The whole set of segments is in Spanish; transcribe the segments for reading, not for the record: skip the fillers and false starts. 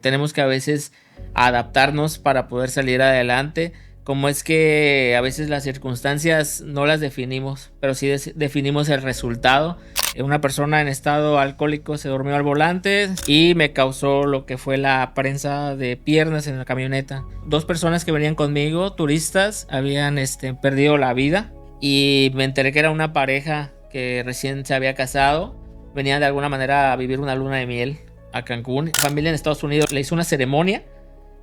Tenemos que a veces adaptarnos para poder salir adelante. Como es que a veces las circunstancias no las definimos, pero sí definimos el resultado. Una persona en estado alcohólico se durmió al volante y me causó lo que fue la prensa de piernas en la camioneta. 2 personas que venían conmigo, turistas, habían perdido la vida y me enteré que era una pareja que recién se había casado. Venían de alguna manera a vivir una luna de miel a Cancún. La familia en Estados Unidos le hizo una ceremonia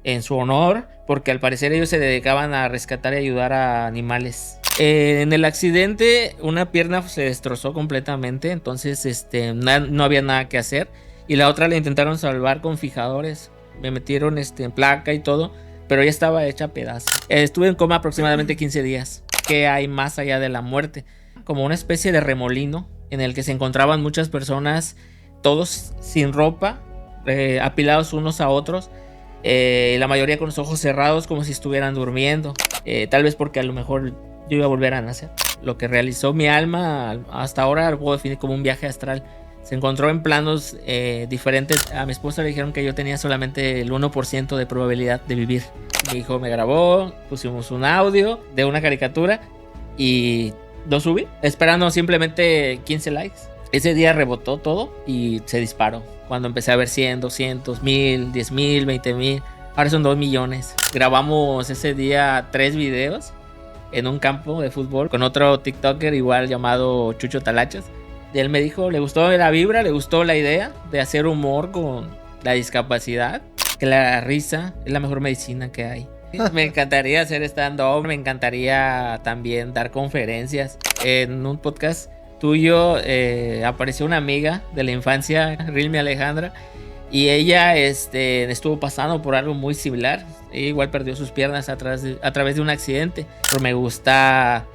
en su honor, porque al parecer ellos se dedicaban a rescatar y ayudar a animales. En el accidente una pierna se destrozó completamente, entonces no había nada que hacer, y la otra la intentaron salvar con fijadores. Me metieron en placa y todo, pero ya estaba hecha a pedazos. Estuve en coma aproximadamente 15 días. ¿Qué hay más allá de la muerte? Como una especie de remolino en el que se encontraban muchas personas, todos sin ropa, apilados unos a otros. La mayoría con los ojos cerrados como si estuvieran durmiendo, tal vez porque a lo mejor yo iba a volver a nacer. Lo que realizó mi alma hasta ahora lo puedo definir como un viaje astral. Se encontró en planos diferentes. A mi esposa le dijeron que yo tenía solamente el 1% de probabilidad de vivir. Mi hijo me grabó, pusimos un audio de una caricatura y lo subí, esperando simplemente 15 likes. Ese día rebotó todo y se disparó. Cuando empecé a ver 100, 200, 1000, 10,000, 20,000. Ahora son 2 millones. Grabamos ese día 3 videos en un campo de fútbol con otro TikToker igual llamado Chucho Talachas. Y él me dijo, le gustó la vibra, le gustó la idea de hacer humor con la discapacidad, que la risa es la mejor medicina que hay. Me encantaría hacer stand-up, me encantaría también dar conferencias. En un podcast tuyo apareció una amiga de la infancia, Rilmi Alejandra, y ella estuvo pasando por algo muy similar. Ella igual perdió sus piernas a través de un accidente, pero me gusta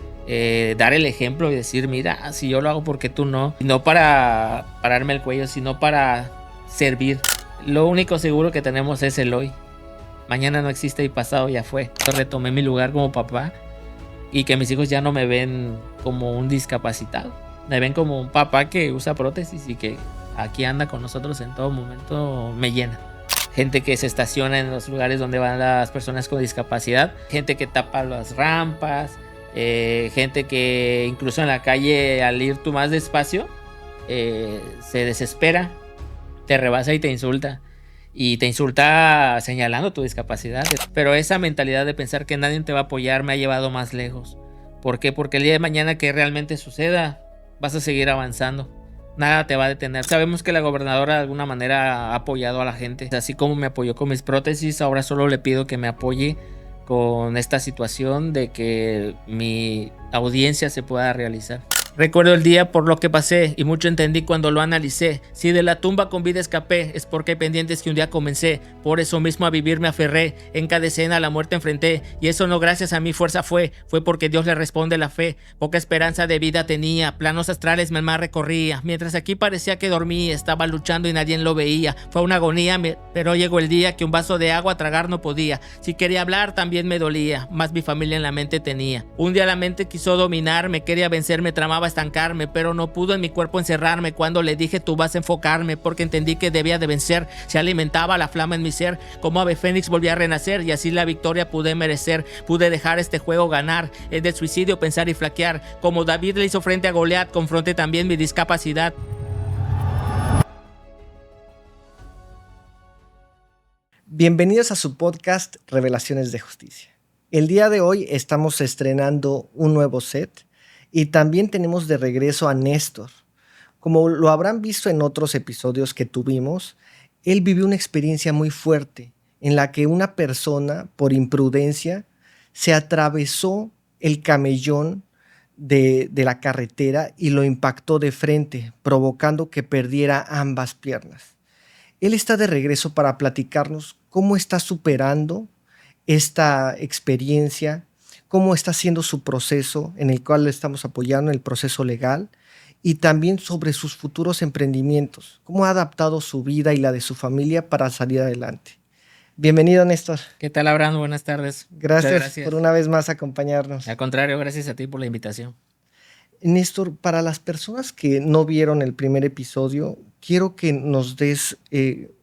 dar el ejemplo y decir, mira, si yo lo hago, ¿por qué tú no? Y no para pararme el cuello, sino para servir. Lo único seguro que tenemos es el hoy. Mañana no existe y pasado ya fue. Yo retomé mi lugar como papá y que mis hijos ya no me ven como un discapacitado. Me ven como un papá que usa prótesis y que aquí anda con nosotros en todo momento. Me llena. Gente que se estaciona en los lugares donde van las personas con discapacidad. Gente que tapa las rampas. Gente que incluso en la calle, al ir tú más despacio, se desespera, te rebasa y te insulta. Y te insulta señalando tu discapacidad. Pero esa mentalidad de pensar que nadie te va a apoyar me ha llevado más lejos. ¿Por qué? Porque el día de mañana que realmente suceda, vas a seguir avanzando. Nada te va a detener. Sabemos que la gobernadora de alguna manera ha apoyado a la gente. Así como me apoyó con mis prótesis, ahora solo le pido que me apoye con esta situación de que mi audiencia se pueda realizar. Recuerdo el día por lo que pasé y mucho entendí cuando lo analicé. Si de la tumba con vida escapé, es porque hay pendientes que un día comencé. Por eso mismo a vivir me aferré. En cada escena la muerte enfrenté. Y eso no gracias a mi fuerza fue porque Dios le responde la fe. Poca esperanza de vida tenía. Planos astrales mi alma recorría. Mientras aquí parecía que dormía, estaba luchando y nadie lo veía. Fue una agonía, pero llegó el día que un vaso de agua tragar no podía. Si quería hablar también me dolía. Más mi familia en la mente tenía. Un día la mente quiso dominarme, quería vencerme, tramaba estancarme, pero no pudo en mi cuerpo encerrarme. Cuando le dije tú vas a enfocarme, porque entendí que debía de vencer. Se alimentaba la flama en mi ser, como ave fénix volví a renacer, y así la victoria pude merecer. Pude dejar este juego ganar, es de suicidio pensar y flaquear. Como David le hizo frente a Goliat, confronté también mi discapacidad. Bienvenidos a su podcast Revelaciones de Justicia. El día de hoy estamos estrenando un nuevo set y también tenemos de regreso a Néstor. Como lo habrán visto en otros episodios que tuvimos, él vivió una experiencia muy fuerte en la que una persona, por imprudencia, se atravesó el camellón de la carretera y lo impactó de frente, provocando que perdiera ambas piernas. Él está de regreso para platicarnos cómo está superando esta experiencia, cómo está haciendo su proceso en el cual le estamos apoyando, el proceso legal, y también sobre sus futuros emprendimientos, cómo ha adaptado su vida y la de su familia para salir adelante. Bienvenido, Néstor. ¿Qué tal, Abraham? Buenas tardes. Gracias por una vez más acompañarnos. Al contrario, gracias a ti por la invitación. Néstor, para las personas que no vieron el primer episodio, quiero que nos des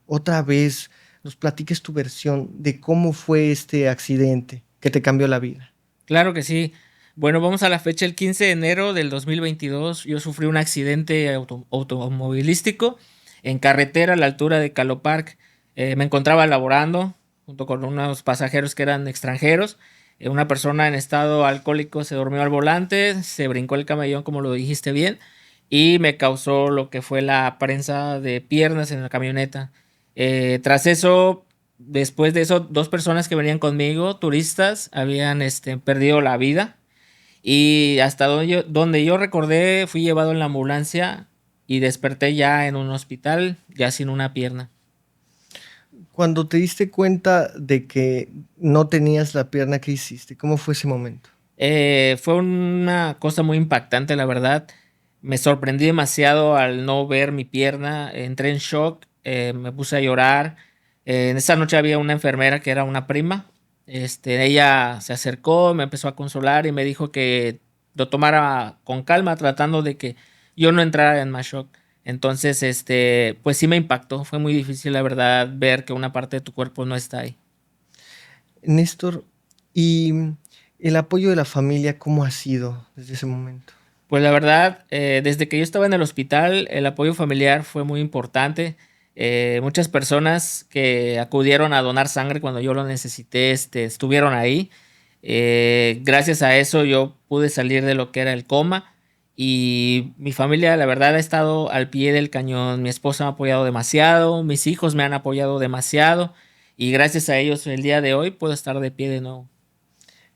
otra vez nos platiques tu versión de cómo fue este accidente que te cambió la vida. Claro que sí. Bueno, vamos a la fecha, el 15 de enero del 2022. Yo sufrí un accidente automovilístico en carretera a la altura de Calo Park. Me encontraba laborando junto con unos pasajeros que eran extranjeros. Una persona en estado alcohólico se durmió al volante, se brincó el camellón, como lo dijiste bien, y me causó lo que fue la prensa de piernas en la camioneta. Tras eso, después de eso, dos personas que venían conmigo, turistas, habían perdido la vida. Y hasta donde yo recordé, fui llevado en la ambulancia y desperté ya en un hospital, ya sin una pierna. Cuando te diste cuenta de que no tenías la pierna, ¿qué hiciste? ¿Cómo fue ese momento? Fue una cosa muy impactante, la verdad. Me sorprendí demasiado al no ver mi pierna. Entré en shock, me puse a llorar. En esa noche había una enfermera que era una prima. Ella se acercó, me empezó a consolar y me dijo que lo tomara con calma, tratando de que yo no entrara en más shock. Entonces, pues sí me impactó. Fue muy difícil, la verdad, ver que una parte de tu cuerpo no está ahí. Néstor, ¿y el apoyo de la familia cómo ha sido desde ese momento? Pues la verdad, desde que yo estaba en el hospital, el apoyo familiar fue muy importante. Muchas personas que acudieron a donar sangre cuando yo lo necesité, estuvieron ahí. Gracias a eso yo pude salir de lo que era el coma y mi familia, la verdad, ha estado al pie del cañón. Mi esposa me ha apoyado demasiado, mis hijos me han apoyado demasiado y gracias a ellos el día de hoy puedo estar de pie de nuevo.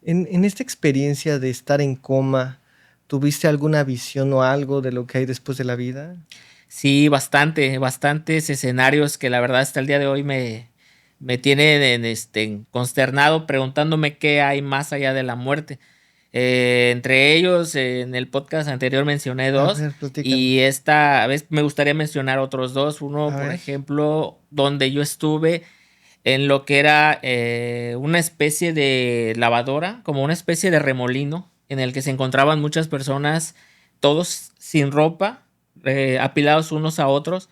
En esta experiencia de estar en coma, ¿tuviste alguna visión o algo de lo que hay después de la vida? Sí, bastantes escenarios que la verdad hasta el día de hoy me tienen consternado preguntándome qué hay más allá de la muerte. Entre ellos, en el podcast anterior mencioné A dos ver, platícame. y esta vez me gustaría mencionar otros dos. Uno, A por ver. ejemplo, donde yo estuve en lo que era una especie de lavadora, como una especie de remolino, en el que se encontraban muchas personas, todos sin ropa, apilados unos a otros,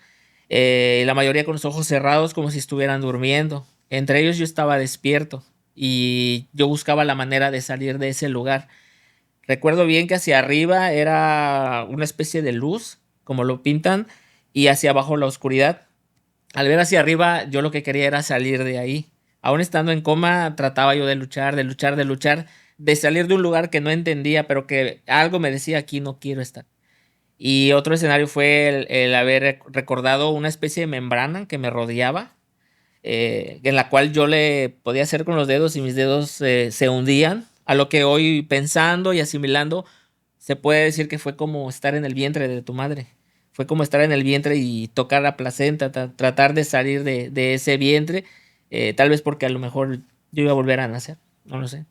la mayoría con los ojos cerrados como si estuvieran durmiendo. Entre ellos yo estaba despierto y yo buscaba la manera de salir de ese lugar. Recuerdo bien que hacia arriba era una especie de luz, como lo pintan, y hacia abajo la oscuridad. Al ver hacia arriba, yo lo que quería era salir de ahí. Aún estando en coma, trataba yo de luchar, de luchar, de luchar, de salir de un lugar que no entendía, pero que algo me decía aquí no quiero estar. Y otro escenario fue el haber recordado una especie de membrana que me rodeaba, en la cual yo le podía hacer con los dedos y mis dedos se hundían. A lo que hoy pensando y asimilando, se puede decir que fue como estar en el vientre de tu madre. Fue como estar en el vientre y tocar la placenta, tratar de salir de ese vientre, tal vez porque a lo mejor yo iba a volver a nacer, no lo sé.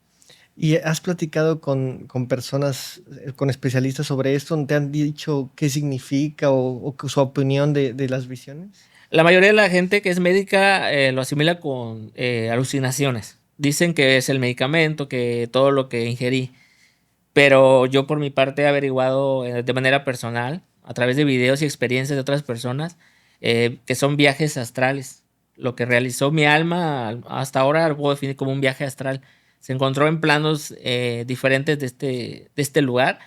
¿Y has platicado con personas, con especialistas sobre esto? ¿Te han dicho qué significa o su opinión de las visiones? La mayoría de la gente que es médica lo asimila con alucinaciones. Dicen que es el medicamento, que todo lo que ingerí. Pero yo por mi parte he averiguado de manera personal, a través de videos y experiencias de otras personas, que son viajes astrales. Lo que realizó mi alma hasta ahora lo puedo definir como un viaje astral. Se encontró en planos diferentes de este lugar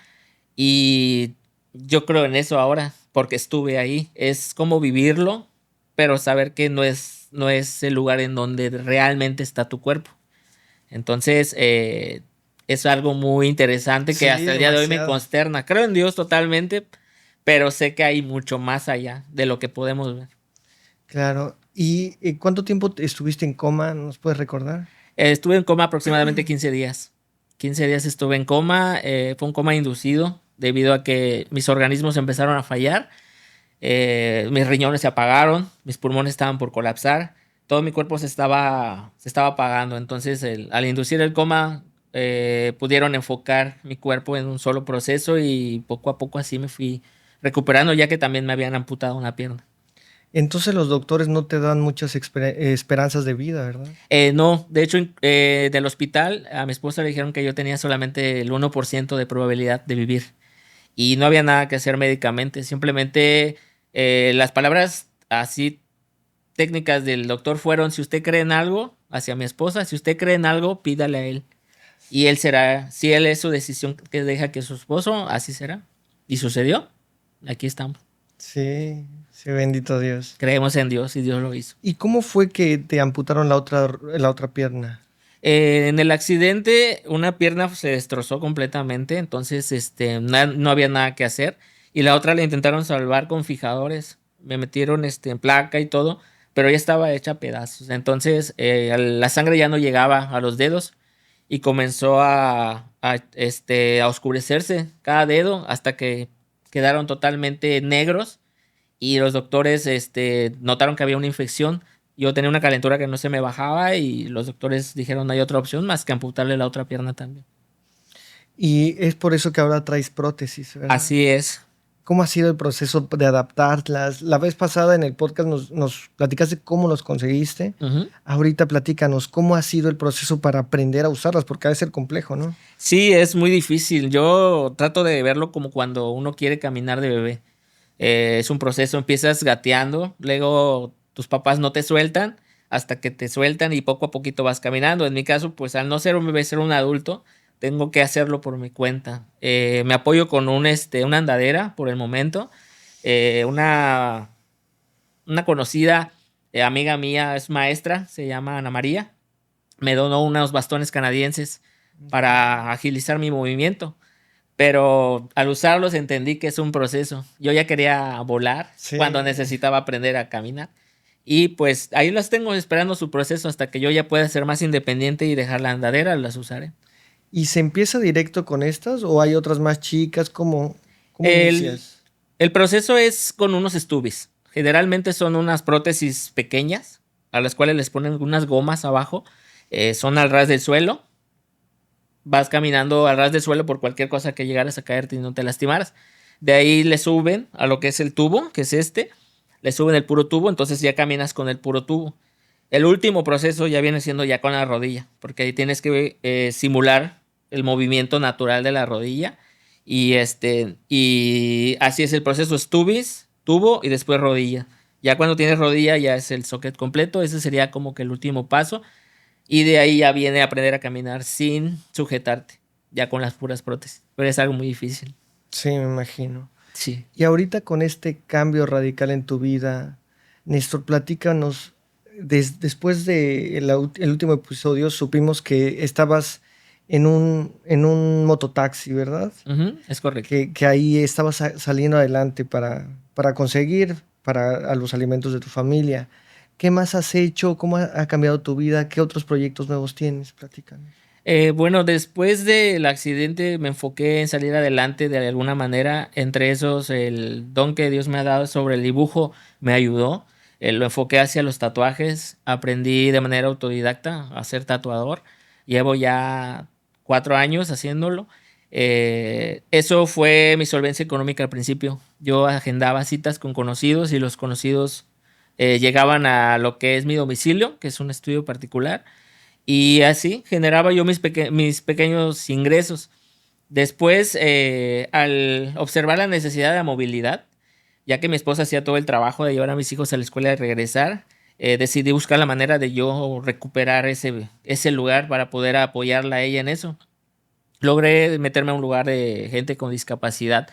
y yo creo en eso ahora, porque estuve ahí. Es como vivirlo, pero saber que no es el lugar en donde realmente está tu cuerpo. Entonces, es algo muy interesante que Sí, hasta el día de hoy me demasiado. consterna. Creo en Dios totalmente, pero sé que hay mucho más allá de lo que podemos ver. Claro. ¿Y cuánto tiempo estuviste en coma? ¿Nos puedes recordar? Estuve en coma aproximadamente 15 días. 15 días estuve en coma. Fue un coma inducido debido a que mis organismos empezaron a fallar. Mis riñones se apagaron, mis pulmones estaban por colapsar. Todo mi cuerpo se estaba apagando. Entonces, al inducir el coma, pudieron enfocar mi cuerpo en un solo proceso y poco a poco así me fui recuperando, ya que también me habían amputado una pierna. Entonces los doctores no te dan muchas esperanzas de vida, ¿verdad? No, de hecho, del hospital a mi esposa le dijeron que yo tenía solamente el 1% de probabilidad de vivir y no había nada que hacer médicamente, simplemente las palabras así técnicas del doctor fueron: si usted cree en algo, hacia mi esposa, si usted cree en algo, pídale a él. Y él será, si él es su decisión que deja que su esposo, así será. Y sucedió. Aquí estamos. Sí, sí, bendito Dios. Creemos en Dios y Dios lo hizo. ¿Y cómo fue que te amputaron la otra pierna? En el accidente, una pierna se destrozó completamente, entonces no había nada que hacer. Y la otra la intentaron salvar con fijadores. Me metieron en placa y todo, pero ya estaba hecha a pedazos. Entonces la sangre ya no llegaba a los dedos y comenzó a oscurecerse cada dedo hasta que quedaron totalmente negros. Y los doctores notaron que había una infección. Yo tenía una calentura que no se me bajaba y los doctores dijeron: no hay otra opción más que amputarle la otra pierna también. Y es por eso que ahora traes prótesis, ¿verdad? Así es. ¿Cómo ha sido el proceso de adaptarlas? La vez pasada en el podcast nos platicaste cómo los conseguiste. Ujú. Ahorita platícanos, ¿cómo ha sido el proceso para aprender a usarlas? Porque ha de ser complejo, ¿no? Sí, es muy difícil. Yo trato de verlo como cuando uno quiere caminar de bebé. Es un proceso, empiezas gateando, luego tus papás no te sueltan hasta que te sueltan y poco a poquito vas caminando. En mi caso, pues al no ser un bebé, ser un adulto, tengo que hacerlo por mi cuenta. Me apoyo con una andadera por el momento. Una conocida amiga mía es maestra, se llama Ana María. Me donó unos bastones canadienses para agilizar mi movimiento. Pero al usarlos entendí que es un proceso. Yo ya quería volar Sí. cuando necesitaba aprender a caminar. Y pues ahí las tengo esperando su proceso hasta que yo ya pueda ser más independiente y dejar la andadera, las usaré. ¿Y se empieza directo con estas o hay otras más chicas? ¿Cómo El, inicias? el proceso es con unos stubbies. Generalmente son unas prótesis pequeñas a las cuales les ponen unas gomas abajo. Son al ras del suelo. Vas caminando al ras del suelo por cualquier cosa que llegaras a caerte y no te lastimaras. De ahí le suben a lo que es el tubo, que es le suben el puro tubo, entonces ya caminas con el puro tubo. El último proceso ya viene siendo ya con la rodilla, porque ahí tienes que simular el movimiento natural de la rodilla. Y así es el proceso: stubis, tubo y después rodilla. Ya cuando tienes rodilla ya es el socket completo, ese sería como que el último paso. Y de ahí ya viene a aprender a caminar sin sujetarte, ya con las puras prótesis. Pero es algo muy difícil. Sí, me imagino. Sí. Y ahorita con este cambio radical en tu vida, Néstor, platícanos, después de el último episodio supimos que estabas en un mototaxi, ¿verdad? Ujú, es correcto. Que ahí estabas saliendo adelante para conseguir a los alimentos de tu familia. ¿Qué más has hecho? ¿Cómo ha cambiado tu vida? ¿Qué otros proyectos nuevos tienes? Platícanos. Bueno, después del accidente me enfoqué en salir adelante de alguna manera. Entre esos, el don que Dios me ha dado sobre el dibujo me ayudó. Lo enfoqué hacia los tatuajes. Aprendí de manera autodidacta a ser tatuador. Llevo ya 4 años haciéndolo. Eso fue mi solvencia económica al principio. Yo agendaba citas con conocidos y los conocidos llegaban a lo que es mi domicilio, que es un estudio particular. Y así generaba yo mis pequeños ingresos. Después, al observar la necesidad de movilidad, ya que mi esposa hacía todo el trabajo de llevar a mis hijos a la escuela y regresar, decidí buscar la manera de yo recuperar ese lugar para poder apoyarla a ella en eso. Logré meterme a un lugar de gente con discapacidad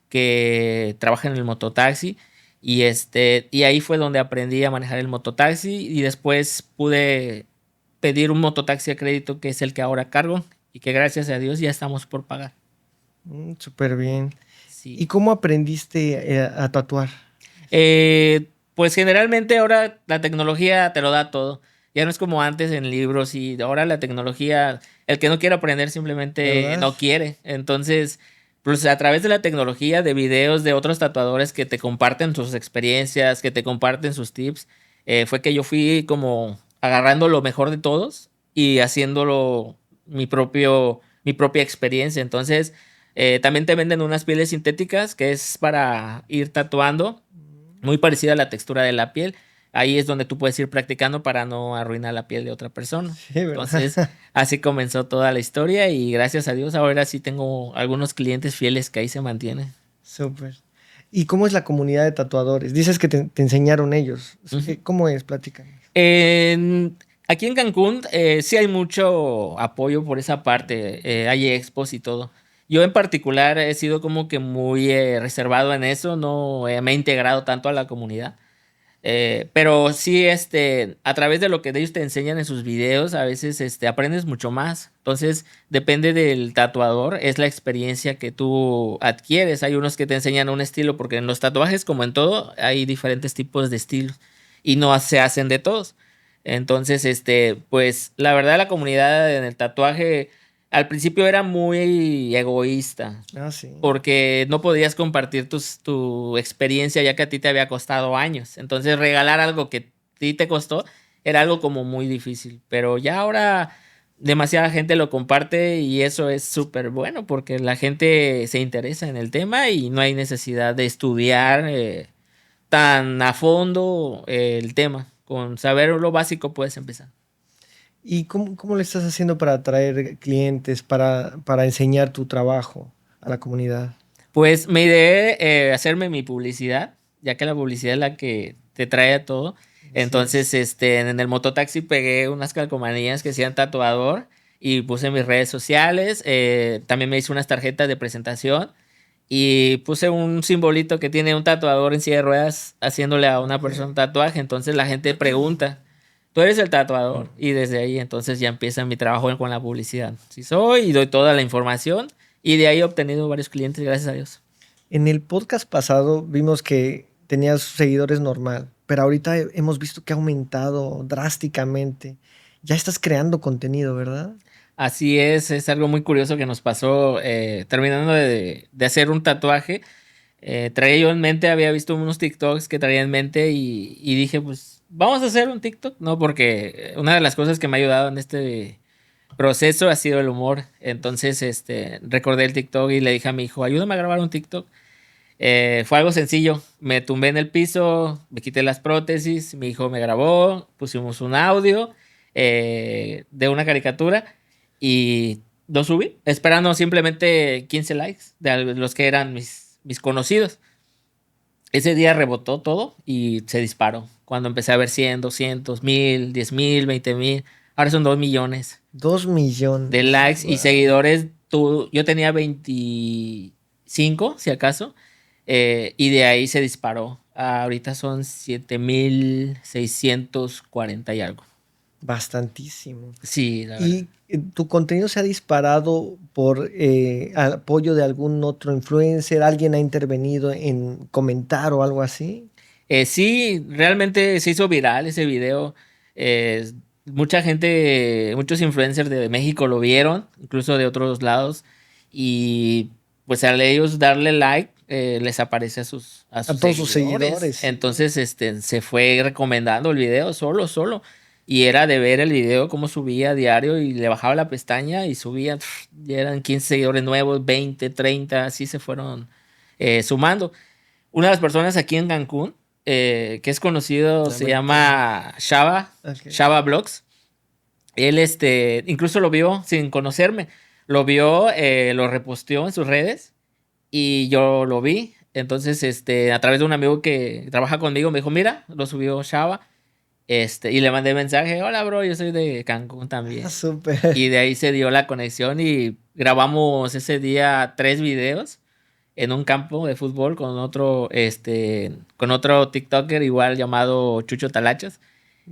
que trabaja en el mototaxi. Y ahí fue donde aprendí a manejar el mototaxi y después pude pedir un mototaxi a crédito, que es el que ahora cargo y que gracias a Dios ya estamos por pagar. Súper bien. ¿Y Sí. cómo aprendiste a tatuar? Pues generalmente ahora la tecnología te lo da todo. Ya no es como antes en libros, y ahora la tecnología, el que no quiere aprender simplemente ¿Verdad? no quiere. Entonces, pues a través de la tecnología, de videos de otros tatuadores que te comparten sus experiencias, que te comparten sus tips, fue que yo fui como agarrando lo mejor de todos y haciéndolo mi propia experiencia. Entonces, también te venden unas pieles sintéticas que es para ir tatuando, muy parecida a la textura de la piel. Ahí es donde tú puedes ir practicando para no arruinar la piel de otra persona. Sí, ¿verdad? Entonces, así comenzó toda la historia y gracias a Dios ahora sí tengo algunos clientes fieles que ahí se mantienen. Súper. ¿Y cómo es la comunidad de tatuadores? Dices que te enseñaron ellos. ¿Cómo es? Platícanos. Aquí en Cancún sí hay mucho apoyo por esa parte, hay expos y todo. Yo en particular he sido como que muy reservado en eso, no me he integrado tanto a la comunidad. Pero sí, a través de lo que ellos te enseñan en sus videos, a veces aprendes mucho más. Entonces, depende del tatuador, es la experiencia que tú adquieres. Hay unos que te enseñan un estilo, porque en los tatuajes, como en todo, hay diferentes tipos de estilos y no se hacen de todos. Entonces, pues la verdad, la comunidad en el tatuaje al principio era muy egoísta Ah, sí. porque no podías compartir tu experiencia ya que a ti te había costado años. Entonces regalar algo que a ti te costó era algo como muy difícil. Pero ya ahora demasiada gente lo comparte y eso es súper bueno porque la gente se interesa en el tema y no hay necesidad de estudiar tan a fondo el tema. Con saber lo básico puedes empezar. ¿Y cómo le estás haciendo para atraer clientes, para enseñar tu trabajo a la comunidad? Pues me ideé hacerme mi publicidad, ya que la publicidad es la que te trae a todo. Así Entonces, es. en el mototaxi pegué unas calcomanías que decían tatuador y puse mis redes sociales. También me hice unas tarjetas de presentación y puse un simbolito que tiene un tatuador en silla de ruedas haciéndole a una persona un tatuaje. Entonces la gente pregunta, ¿tú eres el tatuador? Y desde ahí entonces ya empieza mi trabajo con la publicidad. Sí soy y doy toda la información y de ahí he obtenido varios clientes, gracias a Dios. En el podcast pasado vimos que tenías seguidores normal, pero ahorita hemos visto que ha aumentado drásticamente. Ya estás creando contenido, ¿verdad? Así es algo muy curioso que nos pasó terminando de hacer un tatuaje. Traía yo en mente, había visto unos TikToks que traía en mente y dije, pues vamos a hacer un TikTok, ¿no? Porque una de las cosas que me ha ayudado en este proceso ha sido el humor. Entonces, recordé el TikTok y le dije a mi hijo, ayúdame a grabar un TikTok. Fue algo sencillo, me tumbé en el piso, me quité las prótesis, mi hijo me grabó, pusimos un audio de una caricatura y lo subí, esperando simplemente 15 likes de los que eran mis conocidos. Ese día rebotó todo y se disparó. Cuando empecé a ver 100, 200, 1000, 10,000, 20,000, ahora son 2 millones 2 millones. de likes y Wow. seguidores. Yo tenía 25, si acaso, y de ahí se disparó. Ahorita son 7,640 y algo. Bastantísimo. Sí, la verdad. ¿Y tu contenido se ha disparado por apoyo de algún otro influencer? ¿Alguien ha intervenido en comentar o algo así? Sí, realmente se hizo viral ese video. Eh, Mucha gente, muchos influencers de México lo vieron, incluso de otros lados. Y pues al ellos darle like, les aparece a A sus todos sus seguidores. seguidores, sí. Entonces, se fue recomendando el video solo. Y era de ver el video, cómo subía a diario y le bajaba la pestaña y subía. Ya eran 15 seguidores nuevos, 20, 30, así se fueron sumando. Una de las personas aquí en Cancún, que es conocido, se Americano. llama Shaba, Ok. Shaba Blogs. Él, incluso lo vio sin conocerme. Lo vio, lo reposteó en sus redes y yo lo vi. Entonces, a través de un amigo que trabaja conmigo, me dijo, mira, lo subió Shaba. Y le mandé mensaje, hola, bro, yo soy de Cancún Ah, también. súper. Y de ahí se dio la conexión y grabamos ese día 3 videos en un campo de fútbol con otro TikToker igual llamado Chucho Talachas.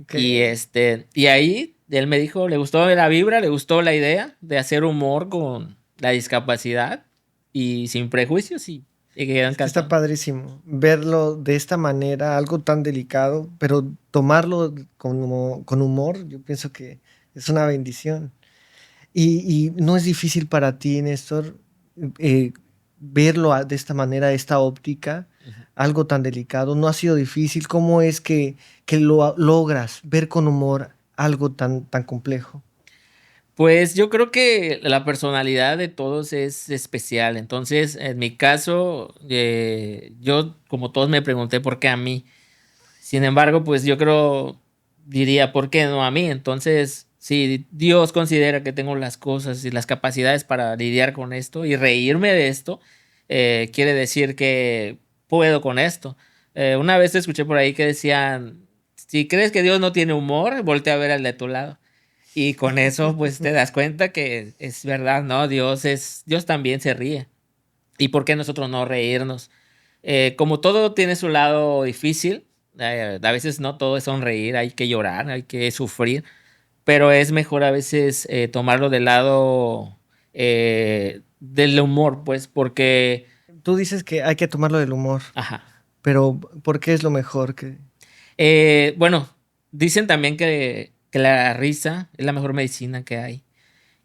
Ok. Y ahí él me dijo, le gustó la vibra, le gustó la idea de hacer humor con la discapacidad y sin prejuicios y quedó Es que está encantado. padrísimo verlo de esta manera, algo tan delicado, pero tomarlo con humor, yo pienso que es una bendición. Y no es difícil para ti, Néstor, eh, verlo de esta manera, esta óptica, Ujú. algo tan delicado. ¿No ha sido difícil? ¿Cómo es que lo logras ver con humor algo tan complejo? Pues yo creo que la personalidad de todos es especial. Entonces, en mi caso, yo como todos me pregunté por qué a mí. Sin embargo, pues yo diría, ¿por qué no a mí? Entonces, si Dios considera que tengo las cosas y las capacidades para lidiar con esto y reírme de esto, quiere decir que puedo con esto. Una vez escuché por ahí que decían, si crees que Dios no tiene humor, voltea a ver al de tu lado. Y con eso, pues te das cuenta que es verdad, ¿no? Dios también se ríe. ¿Y por qué nosotros no reírnos? Como todo tiene su lado difícil, a veces no todo es sonreír, hay que llorar, hay que sufrir, pero es mejor a veces tomarlo del lado del humor, pues, porque, Tú dices que hay que tomarlo del humor, ajá. pero ¿por qué es lo mejor que... Bueno, dicen también que la risa es la mejor medicina que hay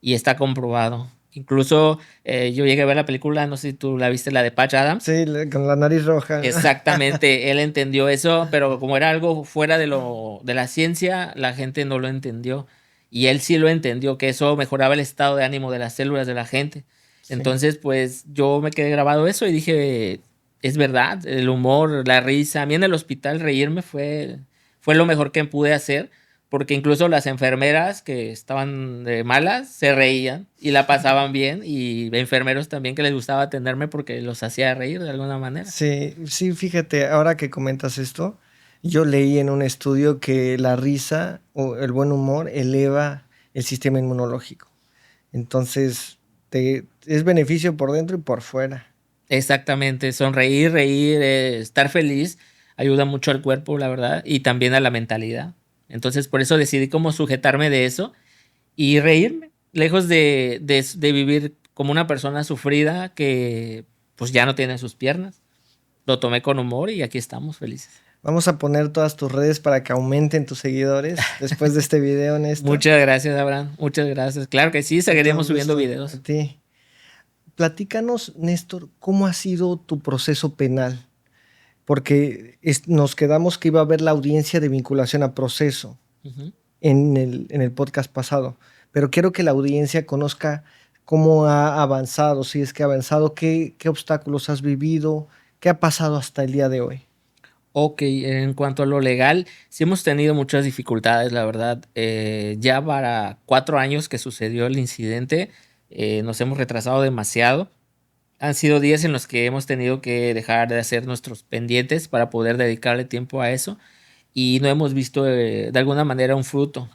y está comprobado. Incluso yo llegué a ver la película, no sé si tú la viste, la de Patch Adams. Sí, con la nariz roja. Exactamente, él entendió eso, pero como era algo fuera de la ciencia, la gente no lo entendió. Y él sí lo entendió, que eso mejoraba el estado de ánimo de las células de la gente. Sí. Entonces, pues yo me quedé grabado eso y dije, es verdad, el humor, la risa. A mí en el hospital reírme fue lo mejor que pude hacer, porque incluso las enfermeras que estaban de malas se reían y la pasaban bien, y enfermeros también que les gustaba atenderme porque los hacía reír de alguna manera. Sí, sí, fíjate, ahora que comentas esto, yo leí en un estudio que la risa o el buen humor eleva el sistema inmunológico. Entonces, es beneficio por dentro y por fuera. Exactamente, sonreír, reír, estar feliz ayuda mucho al cuerpo, la verdad, y también a la mentalidad. Entonces, por eso decidí como sujetarme de eso y reírme, lejos de vivir como una persona sufrida que pues ya no tiene sus piernas. Lo tomé con humor y aquí estamos felices. Vamos a poner todas tus redes para que aumenten tus seguidores después de este video, Néstor. Muchas gracias, Abraham. Muchas gracias. Claro que sí, seguiremos subiendo videos. A ti. Platícanos, Néstor, ¿cómo ha sido tu proceso penal? Porque nos quedamos que iba a haber la audiencia de vinculación a proceso Ujú. en el podcast pasado, pero quiero que la audiencia conozca cómo ha avanzado, si es que ha avanzado, qué obstáculos has vivido, qué ha pasado hasta el día de hoy. Ok, en cuanto a lo legal, sí hemos tenido muchas dificultades, la verdad. Ya para 4 años que sucedió el incidente, nos hemos retrasado demasiado. Han sido días en los que hemos tenido que dejar de hacer nuestros pendientes para poder dedicarle tiempo a eso, y no hemos visto de alguna manera un fruto.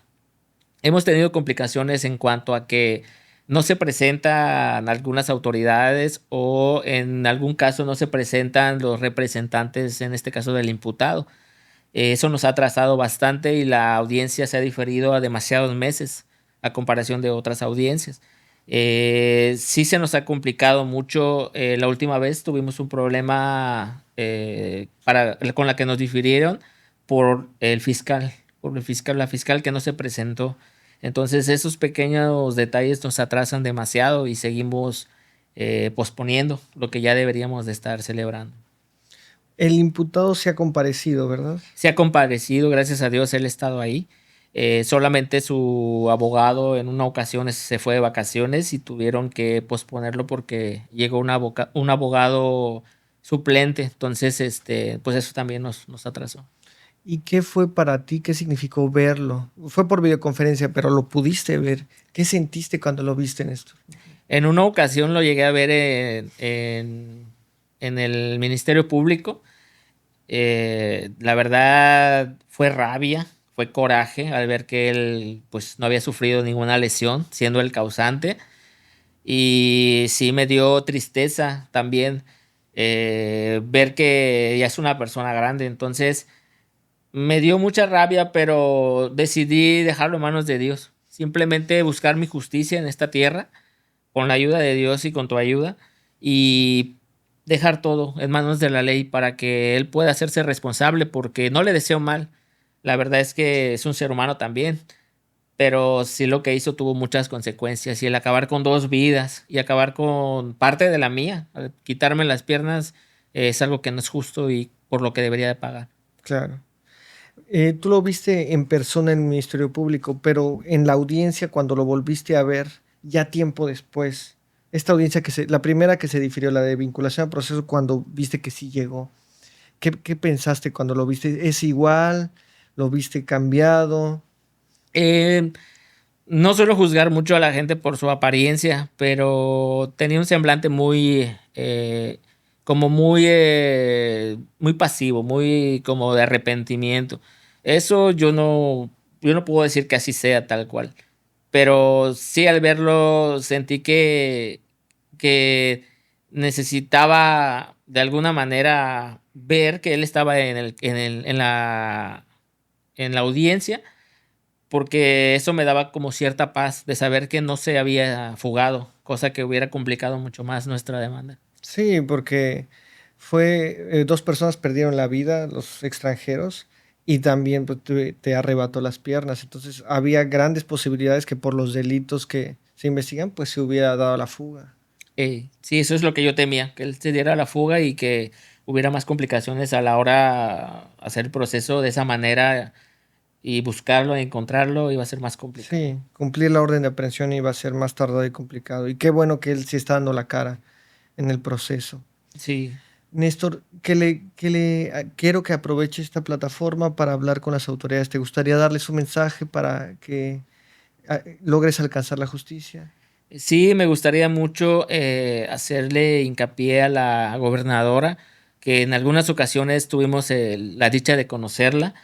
Hemos tenido complicaciones en cuanto a que no se presentan algunas autoridades, o en algún caso no se presentan los representantes, en este caso del imputado. Eso nos ha atrasado bastante y la audiencia se ha diferido a demasiados meses a comparación de otras audiencias. Sí se nos ha complicado mucho. La última vez tuvimos un problema con la que nos difirieron por la fiscal que no se presentó. Entonces esos pequeños detalles nos atrasan demasiado y seguimos posponiendo lo que ya deberíamos de estar celebrando. El imputado se ha comparecido, ¿verdad? Se ha compadecido, gracias a Dios, él ha estado ahí. Solamente su abogado en una ocasión se fue de vacaciones y tuvieron que posponerlo porque llegó un abogado suplente. Entonces, pues eso también nos atrasó. ¿Y qué fue para ti? ¿Qué significó verlo? Fue por videoconferencia, pero lo pudiste ver. ¿Qué sentiste cuando lo viste, Néstor? En una ocasión lo llegué a ver en el Ministerio Público. La verdad fue rabia, fue coraje al ver que él pues no había sufrido ninguna lesión, siendo el causante. Y sí me dio tristeza también ver que ya es una persona grande. Entonces me dio mucha rabia, pero decidí dejarlo en manos de Dios. Simplemente buscar mi justicia en esta tierra, con la ayuda de Dios y con tu ayuda, y dejar todo en manos de la ley para que él pueda hacerse responsable, porque no le deseo mal. La verdad es que es un ser humano también, pero sí lo que hizo tuvo muchas consecuencias, y el acabar con 2 vidas y acabar con parte de la mía, al quitarme las piernas, es algo que no es justo y por lo que debería de pagar. Claro. Tú lo viste en persona en el Ministerio Público, pero en la audiencia, cuando lo volviste a ver, ya tiempo después, esta audiencia la primera que se difirió, la de vinculación al proceso, cuando viste que sí llegó, ¿qué pensaste cuando lo viste? ¿Es igual? ¿Lo viste cambiado? Eh, no suelo juzgar mucho a la gente por su apariencia, pero tenía un semblante muy como muy pasivo, muy como de arrepentimiento. Eso yo no puedo decir que así sea tal cual, pero sí al verlo sentí que necesitaba de alguna manera ver que él estaba en la audiencia, porque eso me daba como cierta paz de saber que no se había fugado, cosa que hubiera complicado mucho más nuestra demanda. Sí, porque fue, dos personas perdieron la vida, los extranjeros, y también pues, te arrebató las piernas. Entonces había grandes posibilidades que por los delitos que se investigan, pues se hubiera dado la fuga. Sí, eso es lo que yo temía, que él se diera la fuga y que hubiera más complicaciones a la hora hacer el proceso de esa manera y buscarlo, encontrarlo, iba a ser más complicado. Sí, cumplir la orden de aprehensión iba a ser más tardado y complicado. Y qué bueno que él sí está dando la cara en el proceso. Sí, Néstor, quiero que aproveche esta plataforma para hablar con las autoridades. ¿Te gustaría darles un mensaje para que logres alcanzar la justicia? sí, me gustaría mucho hacerle hincapié a la gobernadora, que en algunas ocasiones tuvimos la dicha de conocerla,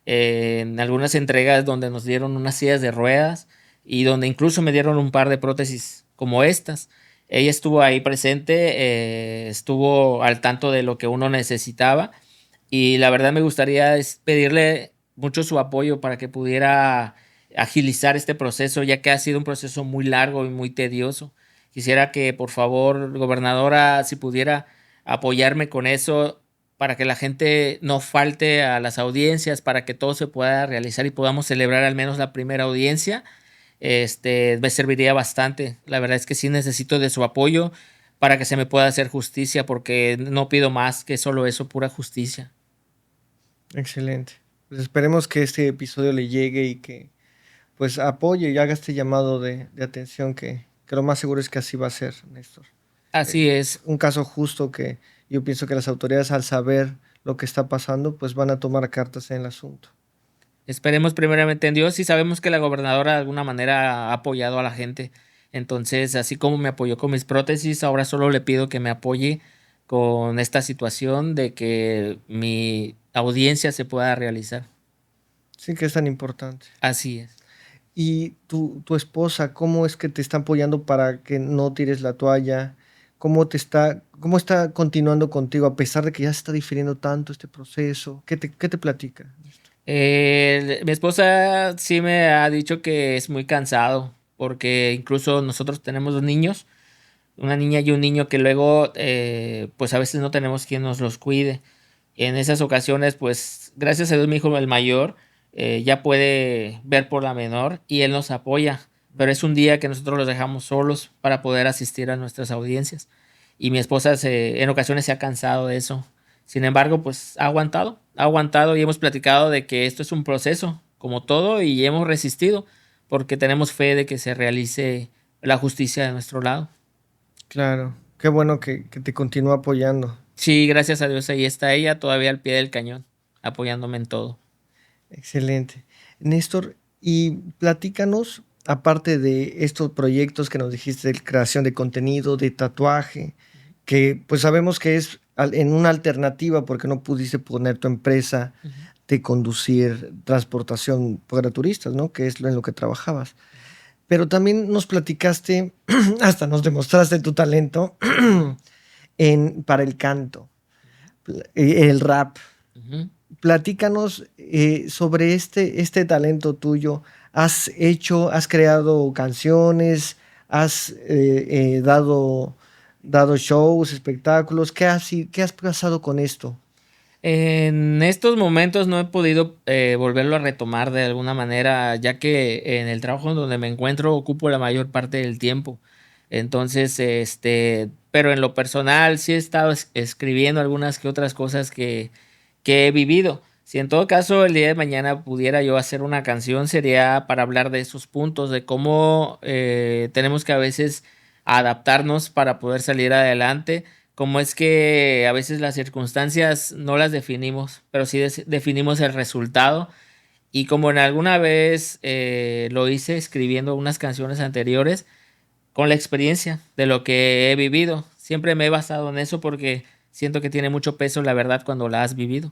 en algunas entregas donde nos dieron unas sillas de ruedas y donde incluso me dieron un par de prótesis como estas. Ella estuvo ahí presente, estuvo al tanto de lo que uno necesitaba y la verdad me gustaría pedirle mucho su apoyo para que pudiera agilizar este proceso, ya que ha sido un proceso muy largo y muy tedioso. Quisiera que, por favor, gobernadora, si pudiera apoyarme con eso para que la gente no falte a las audiencias, para que todo se pueda realizar y podamos celebrar al menos la primera audiencia, me serviría bastante. La verdad es que sí necesito de su apoyo para que se me pueda hacer justicia, porque no pido más que solo eso, pura justicia. Excelente. Pues esperemos que este episodio le llegue y que pues apoye y haga este llamado de atención que lo más seguro es que así va a ser, Néstor. Así es. Un caso justo que yo pienso que las autoridades al saber lo que está pasando pues van a tomar cartas en el asunto. Esperemos primeramente en Dios y sabemos que la gobernadora de alguna manera ha apoyado a la gente. Entonces, así como me apoyó con mis prótesis, ahora solo le pido que me apoye con esta situación de que mi audiencia se pueda realizar. Sí que es tan importante. Así es. ¿Y tu esposa, cómo es que te está apoyando para que no tires la toalla? Cómo está continuando contigo a pesar de que ya se está difiriendo tanto este proceso? Qué te platica? Mi esposa sí me ha dicho que es muy cansado porque incluso nosotros tenemos dos niños, una niña y un niño que luego pues a veces no tenemos quien nos los cuide. En esas ocasiones, pues gracias a Dios mi hijo el mayor ya puede ver por la menor y él nos apoya, pero es un día que nosotros los dejamos solos para poder asistir a nuestras audiencias y mi esposa en ocasiones se ha cansado de eso. Sin embargo, pues ha aguantado y hemos platicado de que esto es un proceso, como todo, y hemos resistido porque tenemos fe de que se realice la justicia de nuestro lado. Claro, qué bueno que te continúa apoyando. Sí, gracias a Dios ahí está ella todavía al pie del cañón, apoyándome en todo. Excelente. Néstor, y platícanos, aparte de estos proyectos que nos dijiste de creación de contenido, de tatuaje, que pues sabemos que es en una alternativa porque no pudiste poner tu empresa Ujú. de conducir transportación para turistas, ¿no? Que es en lo que trabajabas. Pero también nos platicaste, hasta nos demostraste tu talento para el canto, el rap. Ujú. Platícanos sobre este talento tuyo. Has creado canciones, has dado shows, espectáculos. ¿Qué has pasado con esto? En estos momentos no he podido volverlo a retomar de alguna manera, ya que en el trabajo en donde me encuentro ocupo la mayor parte del tiempo. Entonces, pero en lo personal sí he estado escribiendo algunas que otras cosas que he vivido. Si en todo caso el día de mañana pudiera yo hacer una canción, sería para hablar de esos puntos, de cómo tenemos que a veces adaptarnos para poder salir adelante, cómo es que a veces las circunstancias no las definimos, pero sí definimos el resultado. Y como en alguna vez lo hice escribiendo unas canciones anteriores, con la experiencia de lo que he vivido, siempre me he basado en eso porque siento que tiene mucho peso la verdad cuando la has vivido.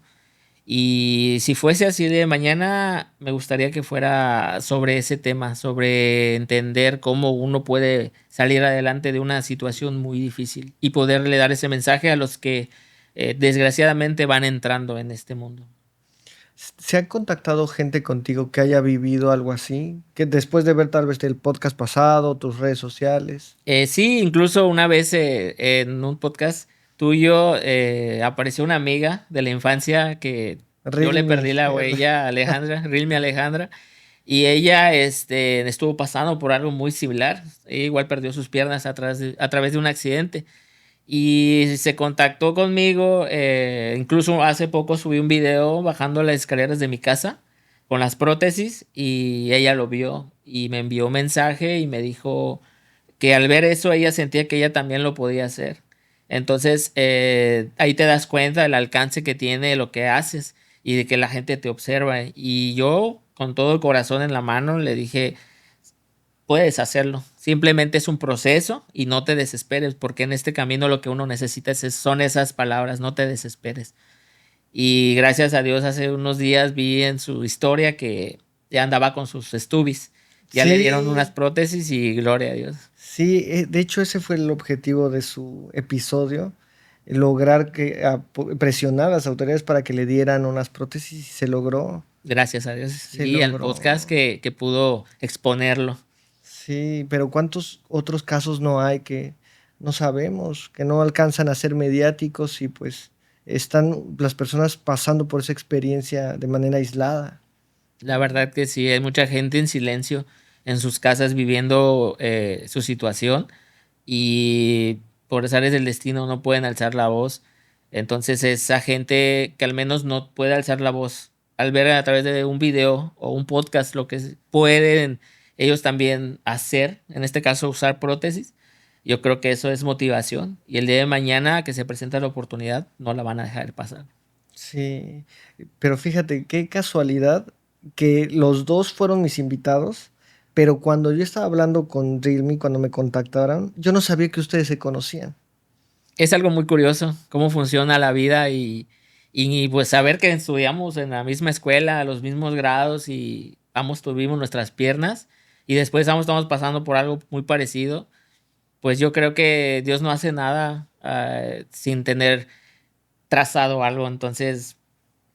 Y si fuese así de mañana, me gustaría que fuera sobre ese tema, sobre entender cómo uno puede salir adelante de una situación muy difícil y poderle dar ese mensaje a los que desgraciadamente van entrando en este mundo. ¿Se ha contactado gente contigo que haya vivido algo así? Que después de ver tal vez el podcast pasado, tus redes sociales. Sí, incluso una vez en un podcast tuyo apareció una amiga de la infancia que yo le Realme. perdí la huella, Alejandra, Rilmi Alejandra, y ella estuvo pasando por algo muy similar. Ella igual perdió sus piernas a través de un accidente y se contactó conmigo. Incluso hace poco subí un video bajando las escaleras de mi casa con las prótesis y ella lo vio y me envió un mensaje y me dijo que al ver eso ella sentía que ella también lo podía hacer. Entonces ahí te das cuenta del alcance que tiene lo que haces y de que la gente te observa. Y yo con todo el corazón en la mano le dije, puedes hacerlo. Simplemente es un proceso y no te desesperes, porque en este camino lo que uno necesita son esas palabras, no te desesperes. Y gracias a Dios hace unos días vi en su historia que ya andaba con sus stubis. Ya le dieron unas Sí, prótesis y gloria a Dios. sí, de hecho ese fue el objetivo de su episodio, lograr presionar a las autoridades para que le dieran unas prótesis y se logró, Gracias a Dios. se Y al podcast logró. que pudo exponerlo. Sí, pero ¿cuántos otros casos no hay que no sabemos, que no alcanzan a ser mediáticos y pues están las personas pasando por esa experiencia de manera aislada? La verdad que sí, hay mucha gente en silencio en sus casas viviendo su situación y por azares del destino no pueden alzar la voz. Entonces esa gente que al menos no puede alzar la voz al ver a través de un video o un podcast lo que pueden ellos también hacer, en este caso usar prótesis, yo creo que eso es motivación y el día de mañana que se presenta la oportunidad no la van a dejar pasar. Sí, pero fíjate, qué casualidad que los dos fueron mis invitados, pero cuando yo estaba hablando con Realme, cuando me contactaron, yo no sabía que ustedes se conocían. Es algo muy curioso cómo funciona la vida y pues saber que estudiamos en la misma escuela, a los mismos grados y ambos tuvimos nuestras piernas y después ambos estamos pasando por algo muy parecido, pues yo creo que Dios no hace nada sin tener trazado algo. Entonces,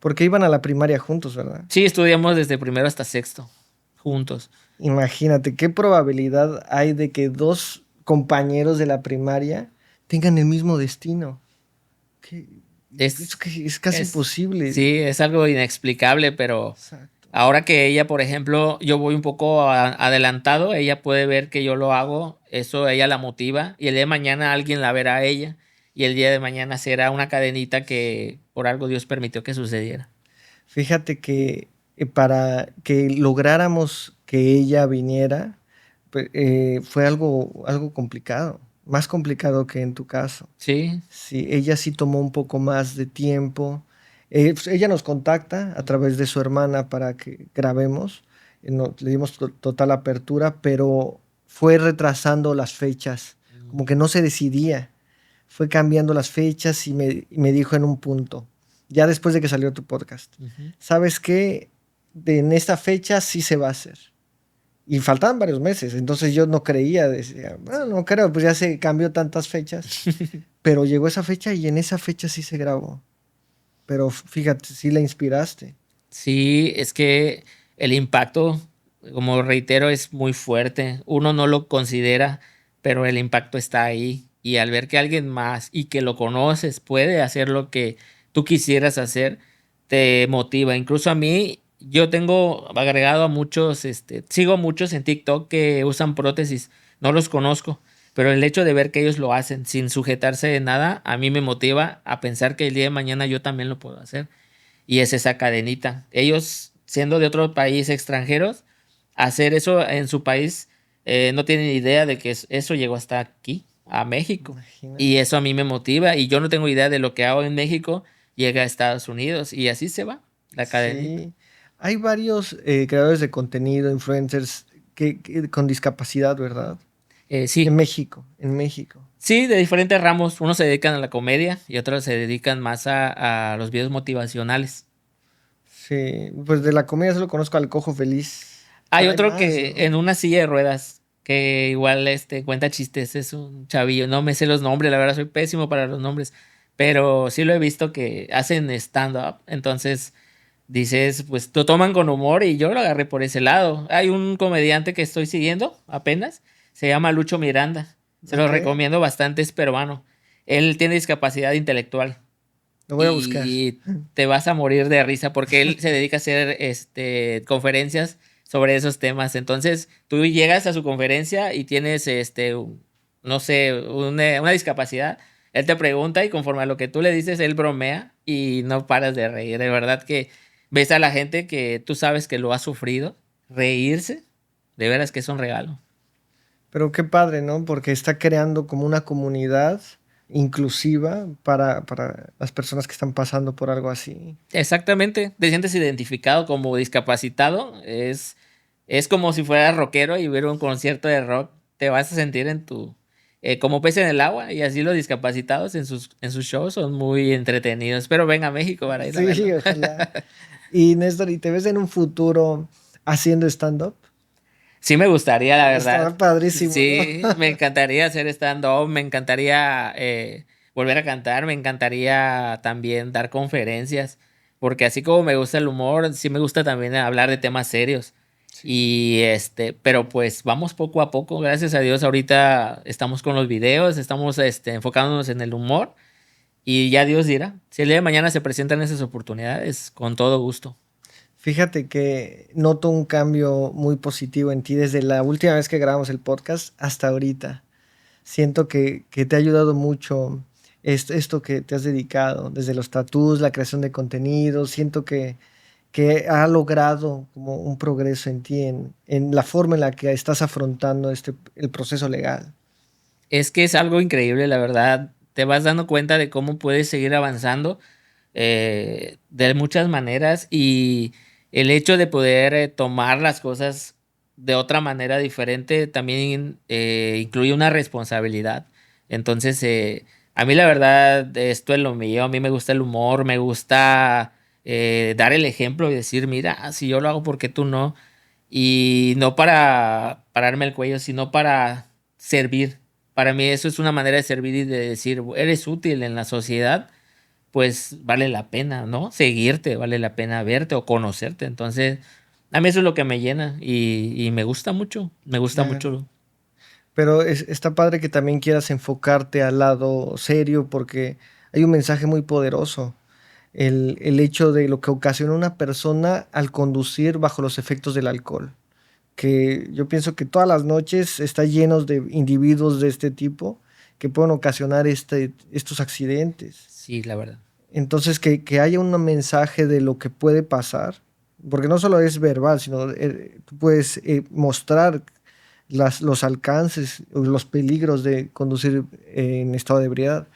Porque iban a la primaria juntos, ¿verdad? sí, estudiamos desde primero hasta sexto, juntos. Imagínate, ¿qué probabilidad hay de que dos compañeros de la primaria tengan el mismo destino? ¿Qué- Es, es casi es, imposible. sí, es algo inexplicable, pero Exacto. ahora que ella, por ejemplo, yo voy un poco adelantado, ella puede ver que yo lo hago, eso ella la motiva y el día de mañana alguien la verá a ella y el día de mañana será una cadenita que por algo Dios permitió que sucediera. Fíjate que para que lográramos que ella viniera, fue algo complicado, más complicado que en tu caso. Sí. Sí, ella sí tomó un poco más de tiempo. Pues ella nos contacta a través de su hermana para que grabemos. Le dimos total apertura, pero fue retrasando las fechas, como que no se decidía. Fue cambiando las fechas y me dijo en un punto, ya después de que salió tu podcast, Ujú. ¿sabes qué? En esta fecha sí se va a hacer. Y faltaban varios meses, entonces yo no creía, decía, bueno, no creo, pues ya se cambió tantas fechas, pero llegó esa fecha y en esa fecha sí se grabó. Pero fíjate, sí la inspiraste. Sí, es que el impacto, como reitero, es muy fuerte. Uno no lo considera, pero el impacto está ahí. Y al ver que alguien más y que lo conoces puede hacer lo que tú quisieras hacer, te motiva. Incluso a mí, yo tengo agregado a muchos, sigo muchos en TikTok que usan prótesis. No los conozco, pero el hecho de ver que ellos lo hacen sin sujetarse de nada, a mí me motiva a pensar que el día de mañana yo también lo puedo hacer y es esa cadenita. Ellos, siendo de otro país extranjeros, hacer eso en su país, no tienen idea de que eso llegó hasta aquí, a México. Y Imagínate. eso a mí me motiva y yo no tengo idea de lo que hago en México, llega a Estados Unidos y así se va la cadenita. Sí, hay varios creadores de contenido, influencers con discapacidad, ¿verdad? Sí. En México. Sí, de diferentes ramos. Unos se dedican a la comedia y otros se dedican más a los videos motivacionales. Sí, pues de la comedia solo conozco al Cojo Feliz. Hay Pero hay otro más, que ¿no? en una silla de ruedas, que igual cuenta chistes, es un chavillo. No me sé los nombres, la verdad soy pésimo para los nombres, pero sí lo he visto que hacen stand-up. Entonces dices, pues lo toman con humor y yo lo agarré por ese lado. Hay un comediante que estoy siguiendo apenas, se llama Lucho Miranda. Se lo Ok, recomiendo bastante, es peruano. Él tiene discapacidad intelectual lo voy a buscar. y te vas a morir de risa porque él se dedica a hacer conferencias sobre esos temas. Entonces, tú llegas a su conferencia y tienes no sé, una discapacidad. Él te pregunta y conforme a lo que tú le dices, él bromea y no paras de reír. De verdad que ves a la gente que tú sabes que lo ha sufrido, reírse, de veras que es un regalo. Pero qué padre, ¿no? Porque está creando como una comunidad inclusiva para las personas que están pasando por algo así. Exactamente, te sientes identificado como discapacitado, es como si fueras rockero y ver un concierto de rock, te vas a sentir como pez en el agua y así los discapacitados en sus shows son muy entretenidos. Pero ven a México para ir a Sí, verlo. ojalá. Y Néstor, ¿y te ves en un futuro haciendo stand-up? Sí me gustaría, la Está verdad. padrísimo, ¿no? Sí, me encantaría hacer stand-up, me encantaría volver a cantar, me encantaría también dar conferencias, porque así como me gusta el humor, sí me gusta también hablar de temas serios. Sí. Y pero pues vamos poco a poco, gracias a Dios, ahorita estamos con los videos, estamos enfocándonos en el humor y ya Dios dirá, si el día de mañana se presentan esas oportunidades, con todo gusto. Fíjate que noto un cambio muy positivo en ti desde la última vez que grabamos el podcast hasta ahorita. Siento que te ha ayudado mucho esto que te has dedicado, desde los tatús, la creación de contenido. Siento que ha logrado como un progreso en ti, en la forma en la que estás afrontando el proceso legal. Es que es algo increíble, la verdad. Te vas dando cuenta de cómo puedes seguir avanzando de muchas maneras y el hecho de poder tomar las cosas de otra manera diferente también incluye una responsabilidad. Entonces, a mí la verdad, esto es lo mío. A mí me gusta el humor, me gusta dar el ejemplo y decir, mira, si yo lo hago, ¿por qué tú no? Y no para pararme el cuello, sino para servir. Para mí eso es una manera de servir y de decir, eres útil en la sociedad, pues vale la pena, ¿no? Seguirte, vale la pena verte o conocerte. Entonces, a mí eso es lo que me llena y me gusta mucho, me gusta Claro. mucho. Pero está padre que también quieras enfocarte al lado serio porque hay un mensaje muy poderoso. El hecho de lo que ocasiona una persona al conducir bajo los efectos del alcohol. Que yo pienso que todas las noches está llenos de individuos de este tipo que pueden ocasionar estos accidentes. Sí, la verdad. Entonces, que haya un mensaje de lo que puede pasar, porque no solo es verbal, sino tú puedes mostrar los alcances, o los peligros de conducir en estado de ebriedad.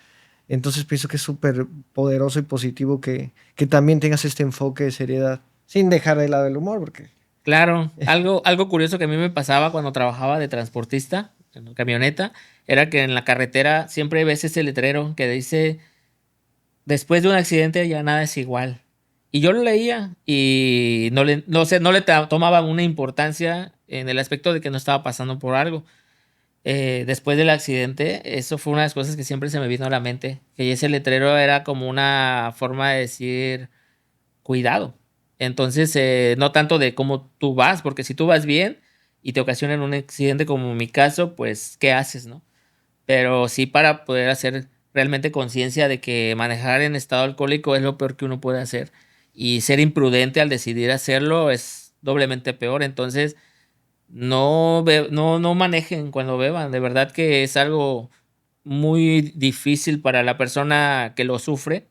Entonces pienso que es súper poderoso y positivo que también tengas este enfoque de seriedad, sin dejar de lado el humor, porque... Claro, algo curioso que a mí me pasaba cuando trabajaba de transportista en la camioneta era que en la carretera siempre ves ese letrero que dice después de un accidente ya nada es igual. Y yo lo leía y no sé, no le tomaba una importancia en el aspecto de que no estaba pasando por algo. Después del accidente, eso fue una de las cosas que siempre se me vino a la mente, que ese letrero era como una forma de decir cuidado. Entonces, no tanto de cómo tú vas, porque si tú vas bien y te ocasionan un accidente como mi caso, pues, ¿qué haces, no? Pero sí para poder hacer realmente conciencia de que manejar en estado alcohólico es lo peor que uno puede hacer y ser imprudente al decidir hacerlo es doblemente peor. Entonces, no manejen cuando beban. De verdad que es algo muy difícil para la persona que lo sufre,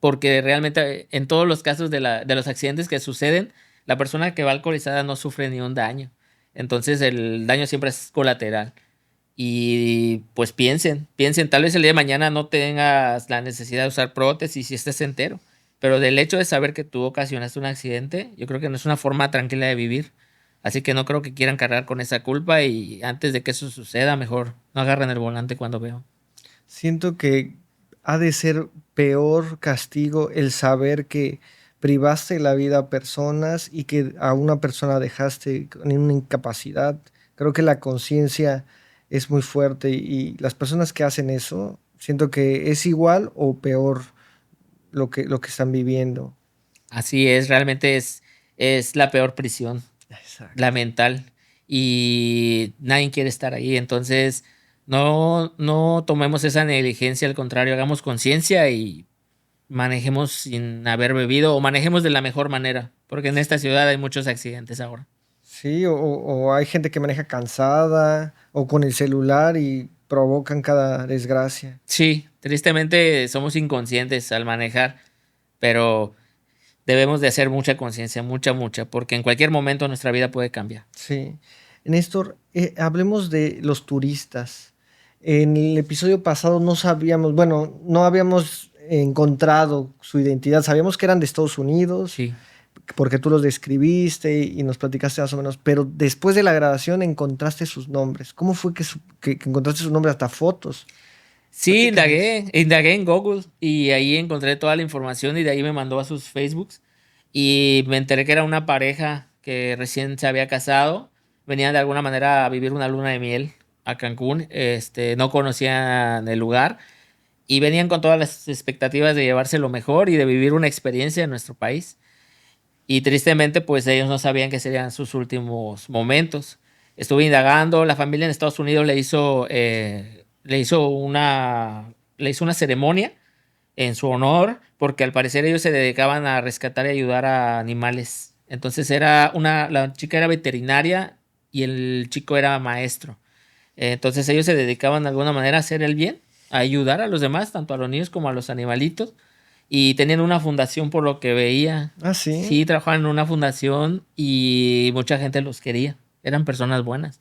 porque realmente en todos los casos de los accidentes que suceden, la persona que va alcoholizada no sufre ni un daño. Entonces, el daño siempre es colateral. Y pues piensen, tal vez el día de mañana no tengas la necesidad de usar prótesis si estés entero, pero del hecho de saber que tú ocasionaste un accidente, yo creo que no es una forma tranquila de vivir. Así que no creo que quieran cargar con esa culpa y antes de que eso suceda, mejor no agarren el volante cuando veo. Siento que ha de ser peor castigo el saber que privaste la vida a personas y que a una persona dejaste con una incapacidad. Creo que la conciencia es muy fuerte y las personas que hacen eso, siento que es igual o peor lo que están viviendo. Así es, realmente es la peor prisión, la Exacto. mental, y nadie quiere estar ahí. Entonces, no tomemos esa negligencia, al contrario, hagamos conciencia y manejemos sin haber bebido o manejemos de la mejor manera, porque en esta ciudad hay muchos accidentes ahora. Sí, o hay gente que maneja cansada o con el celular y provocan cada desgracia. Sí, tristemente somos inconscientes al manejar, pero debemos de hacer mucha conciencia, mucha, porque en cualquier momento nuestra vida puede cambiar. Sí. Néstor, hablemos de los turistas. En el episodio pasado no sabíamos, bueno, no habíamos encontrado su identidad. Sabíamos que eran de Estados Unidos, Sí. porque tú los describiste y nos platicaste más o menos, pero después de la grabación encontraste sus nombres. ¿Cómo fue que encontraste sus nombres hasta fotos? Sí, Platícanos. indagué en Google y ahí encontré toda la información y de ahí me mandó a sus Facebooks y me enteré que era una pareja que recién se había casado, venían de alguna manera a vivir una luna de miel a Cancún, no conocían el lugar y venían con todas las expectativas de llevarse lo mejor y de vivir una experiencia en nuestro país. Y tristemente, pues ellos no sabían que serían sus últimos momentos. Estuve indagando, la familia en Estados Unidos le hizo una ceremonia en su honor, porque al parecer ellos se dedicaban a rescatar y ayudar a animales. Entonces la chica era veterinaria y el chico era maestro. Entonces ellos se dedicaban de alguna manera a hacer el bien, a ayudar a los demás, tanto a los niños como a los animalitos. Y tenían una fundación por lo que veía. Ah, sí. Sí, trabajaban en una fundación y mucha gente los quería. Eran personas buenas.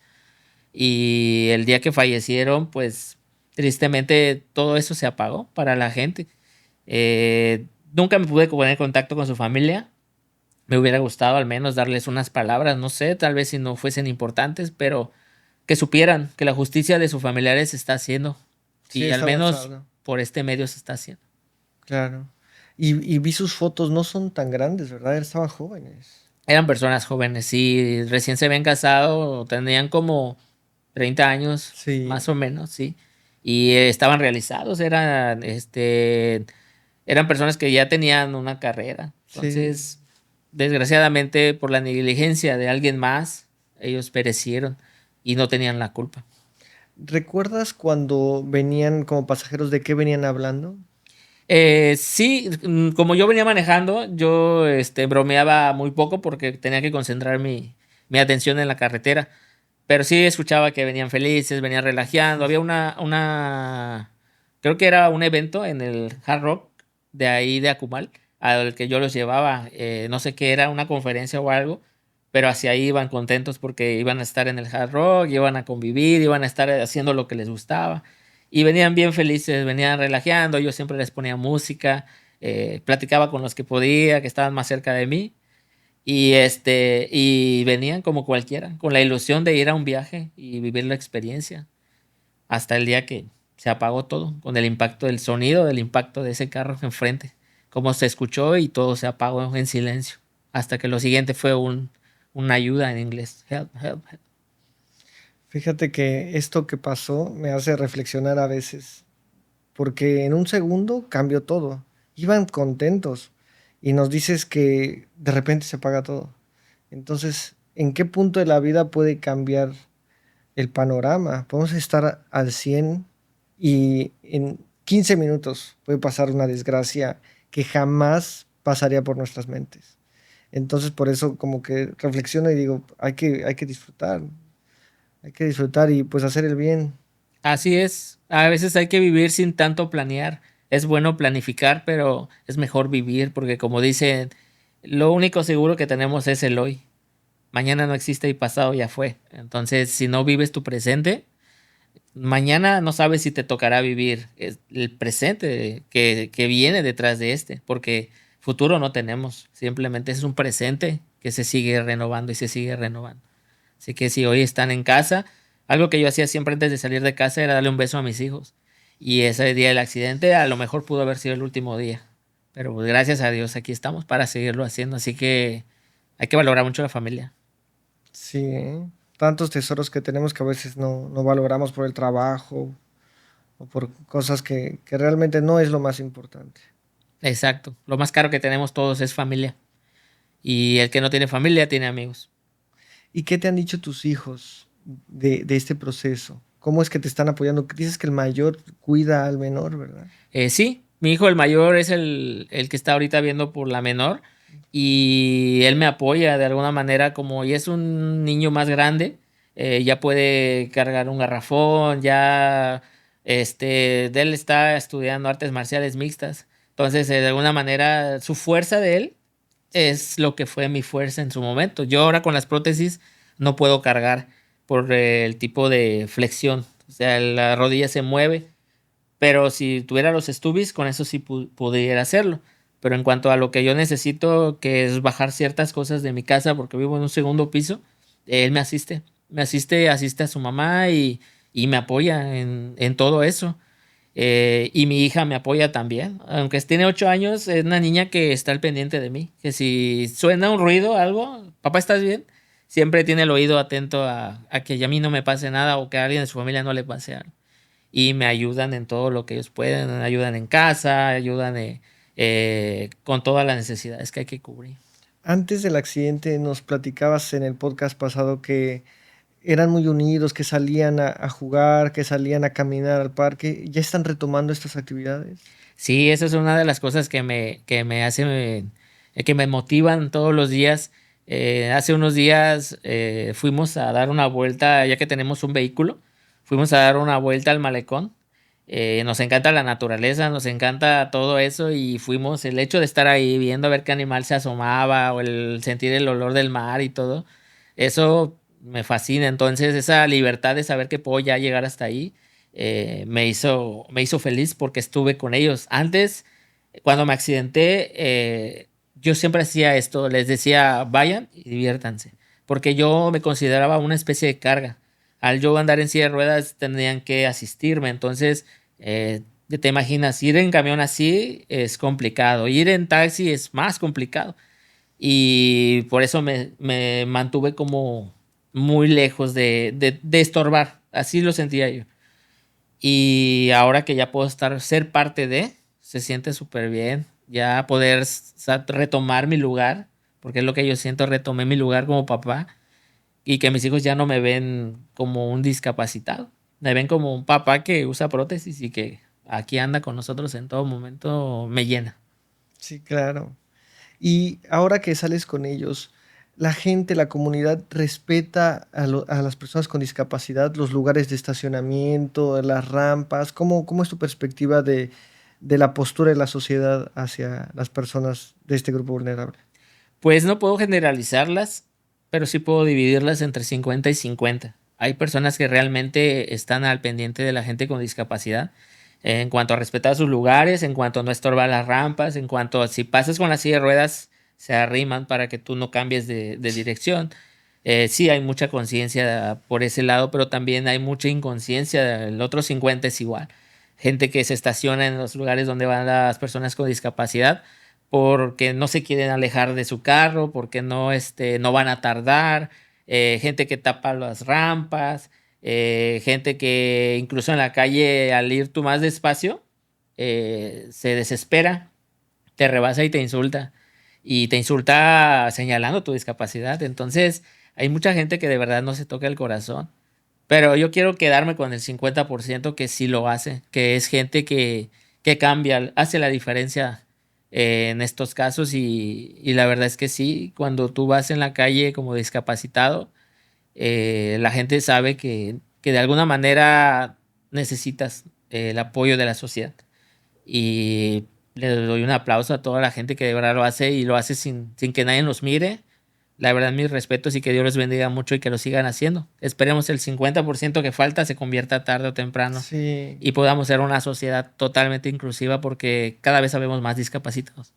Y el día que fallecieron, pues tristemente todo eso se apagó para la gente. Nunca me pude poner en contacto con su familia. Me hubiera gustado al menos darles unas palabras, no sé, tal vez si no fuesen importantes, pero que supieran que la justicia de sus familiares se está haciendo. Sí, Y al está menos avanzado. por este medio se está haciendo. Claro. Y vi sus fotos, no son tan grandes, ¿verdad? Estaban jóvenes. Eran personas jóvenes, sí, recién se habían casado, tenían como 30 años, Sí, más o menos, sí. Y estaban realizados, eran personas que ya tenían una carrera. sí. Entonces, desgraciadamente, por la negligencia de alguien más, ellos perecieron y no tenían la culpa. ¿Recuerdas cuando venían como pasajeros de qué venían hablando? Sí, como yo venía manejando, yo bromeaba muy poco porque tenía que concentrar mi atención en la carretera. Pero sí escuchaba que venían felices, venían relajeando. Había creo que era un evento en el Hard Rock de ahí de Akumal, al que yo los llevaba. No sé qué era, una conferencia o algo, pero hacia ahí iban contentos porque iban a estar en el Hard Rock, iban a convivir, iban a estar haciendo lo que les gustaba. Y venían bien felices, venían relajeando. Yo siempre les ponía música, platicaba con los que podía, que estaban más cerca de mí. Y venían como cualquiera, con la ilusión de ir a un viaje y vivir la experiencia, hasta el día que se apagó todo, con el impacto del sonido, del impacto de ese carro enfrente, como se escuchó y todo se apagó en silencio, hasta que lo siguiente fue una ayuda en inglés, help, help, help. Fíjate que esto que pasó me hace reflexionar a veces, porque en un segundo cambió todo. Iban contentos y nos dices que de repente se apaga todo. Entonces, ¿en qué punto de la vida puede cambiar el panorama? Podemos estar al 100 y en 15 minutos puede pasar una desgracia que jamás pasaría por nuestras mentes. Entonces, por eso como que reflexiono y digo, hay que disfrutar y pues hacer el bien. Así es, a veces hay que vivir sin tanto planear. Es bueno planificar, pero es mejor vivir porque como dicen, lo único seguro que tenemos es el hoy. Mañana no existe y pasado ya fue. Entonces, si no vives tu presente, mañana no sabes si te tocará vivir el presente que viene detrás de porque futuro no tenemos. Simplemente es un presente que se sigue renovando y se sigue renovando. Así que si hoy están en casa, algo que yo hacía siempre antes de salir de casa era darle un beso a mis hijos. Y ese día del accidente a lo mejor pudo haber sido el último día. Pero pues gracias a Dios aquí estamos para seguirlo haciendo. Así que hay que valorar mucho la familia. Sí, ¿eh? Tantos tesoros que tenemos que a veces no valoramos por el trabajo o por cosas que realmente no es lo más importante. Exacto. Lo más caro que tenemos todos es familia. Y el que no tiene familia tiene amigos. ¿Y qué te han dicho tus hijos de este proceso? ¿Cómo es que te están apoyando? Dices que el mayor cuida al menor, ¿verdad? Sí, mi hijo el mayor es el que está ahorita viendo por la menor y él me apoya de alguna manera como ya es un niño más grande, ya puede cargar un garrafón, ya de él está estudiando artes marciales mixtas. Entonces, de alguna manera, su fuerza de él es lo que fue mi fuerza en su momento. Yo ahora con las prótesis no puedo cargar por el tipo de flexión. O sea, la rodilla se mueve, pero si tuviera los stubis, con eso sí pudiera hacerlo. Pero en cuanto a lo que yo necesito, que es bajar ciertas cosas de mi casa, porque vivo en un segundo piso, él me asiste. Asiste a su mamá y me apoya en todo eso. Y mi hija me apoya también. Aunque tiene 8 años, es una niña que está al pendiente de mí. Que si suena un ruido, algo, papá, ¿estás bien? Siempre tiene el oído atento a que a mí no me pase nada o que a alguien de su familia no le pase algo. Y me ayudan en todo lo que ellos pueden. Ayudan en casa, ayudan con todas las necesidades que hay que cubrir. Antes del accidente nos platicabas en el podcast pasado que eran muy unidos, que salían a jugar, que salían a caminar al parque. ¿Ya están retomando estas actividades? Sí, esa es una de las cosas que me hace, que me motivan todos los días. Hace unos días fuimos a dar una vuelta, ya que tenemos un vehículo, fuimos a dar una vuelta al malecón. Nos encanta la naturaleza, nos encanta todo eso y fuimos, el hecho de estar ahí viendo a ver qué animal se asomaba o el sentir el olor del mar y todo, eso me fascina. Entonces, esa libertad de saber que puedo ya llegar hasta ahí me hizo feliz porque estuve con ellos. Antes, cuando me accidenté, yo siempre hacía esto, les decía, vayan y diviértanse, porque yo me consideraba una especie de carga. Al yo andar en silla de ruedas, tendrían que asistirme, entonces, te imaginas, ir en camión así es complicado, ir en taxi es más complicado. Y por eso me mantuve como muy lejos de estorbar, así lo sentía yo. Y ahora que ya puedo ser parte de, se siente súper bien. Ya poder retomar mi lugar, porque es lo que yo siento, retomé mi lugar como papá y que mis hijos ya no me ven como un discapacitado. Me ven como un papá que usa prótesis y que aquí anda con nosotros en todo momento, me llena. Sí, claro. Y ahora que sales con ellos, la gente, la comunidad respeta a las personas con discapacidad, los lugares de estacionamiento, las rampas. ¿Cómo es tu perspectiva de la postura de la sociedad hacia las personas de este grupo vulnerable? Pues no puedo generalizarlas, pero sí puedo dividirlas entre 50 y 50. Hay personas que realmente están al pendiente de la gente con discapacidad en cuanto a respetar sus lugares, en cuanto a no estorbar las rampas, en cuanto a si pasas con la silla de ruedas, se arriman para que tú no cambies de dirección. Sí hay mucha conciencia por ese lado, pero también hay mucha inconsciencia. El otro 50 es igual. Gente que se estaciona en los lugares donde van las personas con discapacidad porque no se quieren alejar de su carro, porque no van a tardar, gente que tapa las rampas, gente que incluso en la calle al ir tú más despacio, se desespera, te rebasa y te insulta señalando tu discapacidad. Entonces hay mucha gente que de verdad no se toca el corazón. Pero yo quiero quedarme con el 50% que sí lo hace, que es gente que cambia, hace la diferencia en estos casos y la verdad es que sí, cuando tú vas en la calle como discapacitado, la gente sabe que de alguna manera necesitas el apoyo de la sociedad. Y le doy un aplauso a toda la gente que de verdad lo hace y lo hace sin que nadie los mire. La verdad, mis respetos y que Dios los bendiga mucho y que lo sigan haciendo. Esperemos el 50% que falta se convierta tarde o temprano Sí. y podamos ser una sociedad totalmente inclusiva porque cada vez sabemos más discapacitados.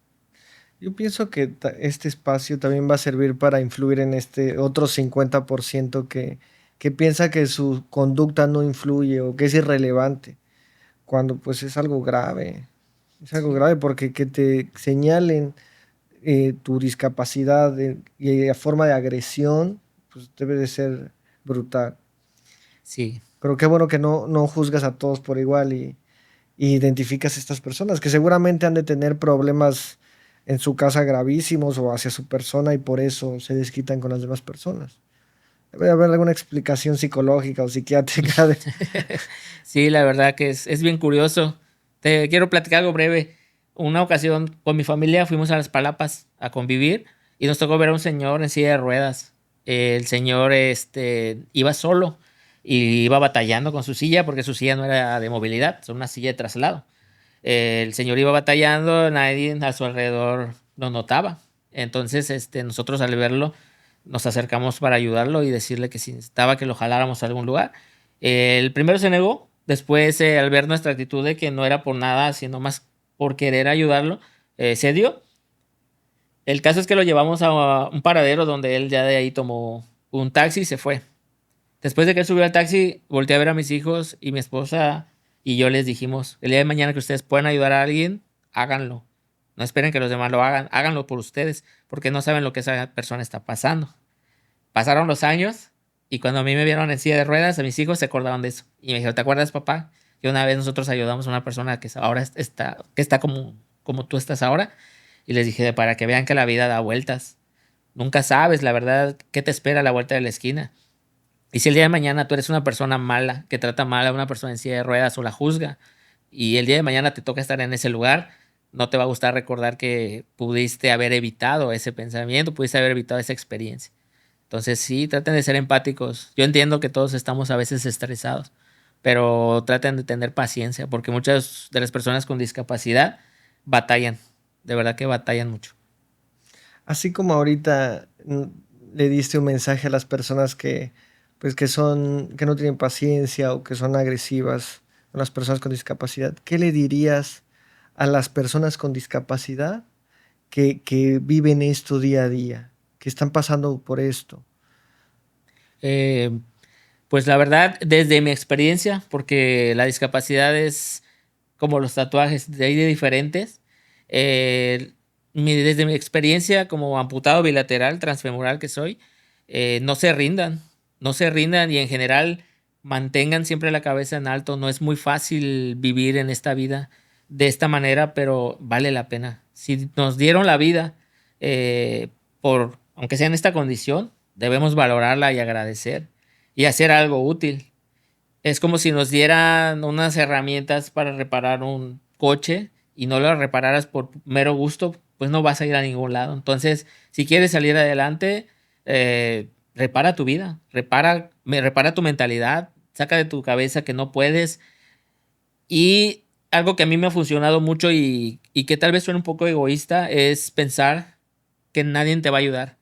Yo pienso que este espacio también va a servir para influir en este otro 50% que piensa que su conducta no influye o que es irrelevante, cuando pues es algo grave. Es algo Sí, grave porque que te señalen tu discapacidad y a forma de agresión, pues debe de ser brutal. sí. Pero qué bueno que no juzgas a todos por igual y identificas a estas personas que seguramente han de tener problemas en su casa gravísimos o hacia su persona y por eso se desquitan con las demás personas. Debe haber alguna explicación psicológica o psiquiátrica de... Sí, la verdad que es bien curioso. Te quiero platicar algo breve. Una ocasión con mi familia fuimos a las Palapas a convivir y nos tocó ver a un señor en silla de ruedas. El señor iba solo y iba batallando con su silla porque su silla no era de movilidad, es una silla de traslado. El señor iba batallando, nadie a su alrededor lo notaba. Entonces, nosotros al verlo nos acercamos para ayudarlo y decirle que si necesitaba que lo jaláramos a algún lugar. El primero se negó, después al ver nuestra actitud de que no era por nada, sino más por querer ayudarlo, cedió. El caso es que lo llevamos a un paradero donde él ya de ahí tomó un taxi y se fue. Después de que él subió al taxi, volteé a ver a mis hijos y mi esposa y yo les dijimos, el día de mañana que ustedes puedan ayudar a alguien, háganlo. No esperen que los demás lo hagan, háganlo por ustedes, porque no saben lo que esa persona está pasando. Pasaron los años y cuando a mí me vieron en silla de ruedas, a mis hijos se acordaron de eso. Y me dijeron, ¿te acuerdas, papá? Que una vez nosotros ayudamos a una persona que ahora está como tú estás ahora. Y les dije, para que vean que la vida da vueltas. Nunca sabes, la verdad, qué te espera a la vuelta de la esquina. Y si el día de mañana tú eres una persona mala, que trata mal a una persona en silla de ruedas o la juzga, y el día de mañana te toca estar en ese lugar, no te va a gustar recordar que pudiste haber evitado ese pensamiento, pudiste haber evitado esa experiencia. Entonces sí, traten de ser empáticos. Yo entiendo que todos estamos a veces estresados, pero traten de tener paciencia, porque muchas de las personas con discapacidad batallan, de verdad que batallan mucho. Así como ahorita le diste un mensaje a las personas que, pues, que no tienen paciencia o que son agresivas, a las personas con discapacidad, ¿qué le dirías a las personas con discapacidad que viven esto día a día, que están pasando por esto? Eh, pues la verdad, desde mi experiencia, porque la discapacidad es como los tatuajes, de ahí de diferentes. Eh, desde mi experiencia como amputado bilateral, transfemoral que soy, no se rindan, no se rindan y en general mantengan siempre la cabeza en alto. No es muy fácil vivir en esta vida de esta manera, pero vale la pena. Si nos dieron la vida, eh, aunque sea en esta condición, debemos valorarla y agradecer y hacer algo útil. Es como si nos dieran unas herramientas para reparar un coche y no lo repararas por mero gusto, pues no vas a ir a ningún lado. Entonces, si quieres salir adelante, repara tu vida, repara tu mentalidad, saca de tu cabeza que no puedes. Y algo que a mí me ha funcionado mucho y que tal vez suene un poco egoísta es pensar que nadie te va a ayudar.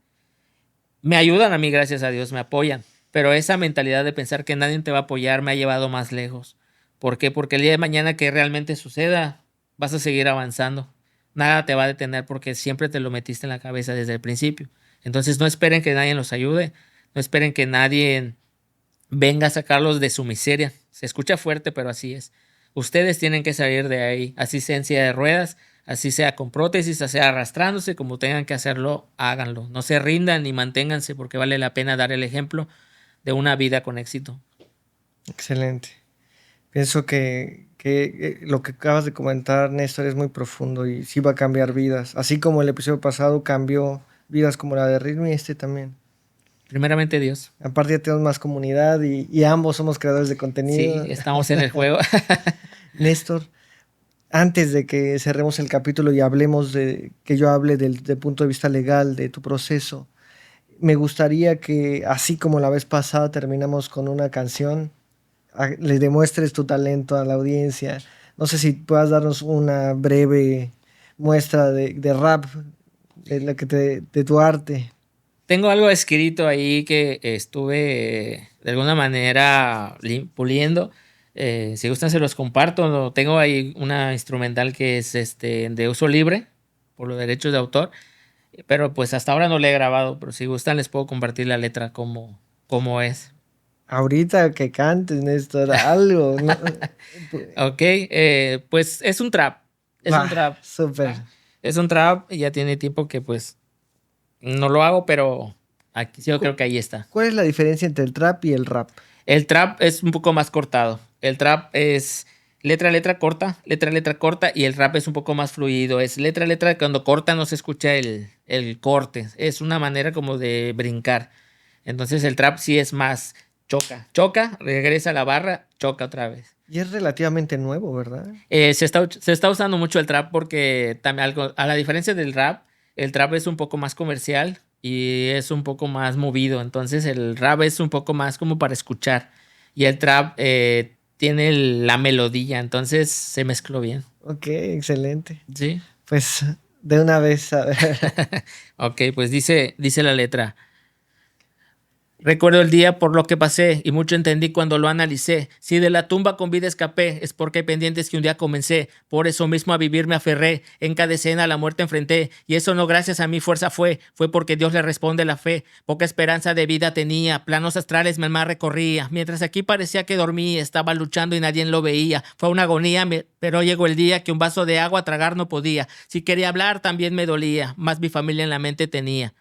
Me ayudan a mí, gracias a Dios, me apoyan. Pero esa mentalidad de pensar que nadie te va a apoyar me ha llevado más lejos. ¿Por qué? Porque el día de mañana que realmente suceda, vas a seguir avanzando. Nada te va a detener porque siempre te lo metiste en la cabeza desde el principio. Entonces no esperen que nadie los ayude. No esperen que nadie venga a sacarlos de su miseria. Se escucha fuerte, pero así es. Ustedes tienen que salir de ahí, así sea en silla de ruedas, así sea con prótesis, así sea arrastrándose, como tengan que hacerlo, háganlo. No se rindan ni manténganse porque vale la pena dar el ejemplo de una vida con éxito. Excelente. Pienso que lo que acabas de comentar, Néstor, es muy profundo y sí va a cambiar vidas. Así como el episodio pasado cambió vidas como la de Ritmo y este también. Primeramente Dios. Aparte ya tenemos más comunidad y ambos somos creadores de Sí, contenido. estamos en el juego. Néstor, antes de que cerremos el capítulo y hablemos que yo hable del punto de vista legal de tu proceso, me gustaría que, así como la vez pasada terminamos con una canción, le demuestres tu talento a la audiencia. No sé si puedas darnos una breve muestra de rap, de tu arte. Tengo algo escrito ahí que estuve de alguna manera puliendo. Si gustan se los comparto. Tengo ahí una instrumental que es de uso libre por los derechos de autor. Pero pues hasta ahora no le he grabado, pero si gustan les puedo compartir la letra como es. Ahorita que cantes, Néstor, algo. ¿No? Ok, pues es un trap. Es un Va, trap. súper. Es un trap y ya tiene tiempo que pues no lo hago, pero aquí yo creo que ahí está. ¿Cuál es la diferencia entre el trap y el rap? El trap es un poco más cortado. El trap es letra corta y el rap es un poco más fluido. Es letra, cuando corta no se escucha el corte. Es una manera como de brincar. Entonces el trap sí es más choca, regresa a la barra, choca otra vez. Y es relativamente nuevo, ¿verdad? Se está usando mucho el trap porque también a la diferencia del rap, el trap es un poco más comercial y es un poco más movido. Entonces el rap es un poco más como para escuchar y el trap tiene la melodía, entonces se mezcló bien. Ok, excelente. Sí. Pues de una vez, a ver. Ok, pues dice la letra. Recuerdo el día por lo que pasé y mucho entendí cuando lo analicé. Si de la tumba con vida escapé, es porque hay pendientes que un día comencé. Por eso mismo a vivir me aferré. En cada escena a la muerte enfrenté. Y eso no gracias a mi fuerza fue porque Dios le responde la fe. Poca esperanza de vida tenía, planos astrales mi alma recorría. Mientras aquí parecía que dormía, estaba luchando y nadie lo veía. Fue una agonía, pero llegó el día que un vaso de agua tragar no podía. Si quería hablar también me dolía, más mi familia en la mente tenía.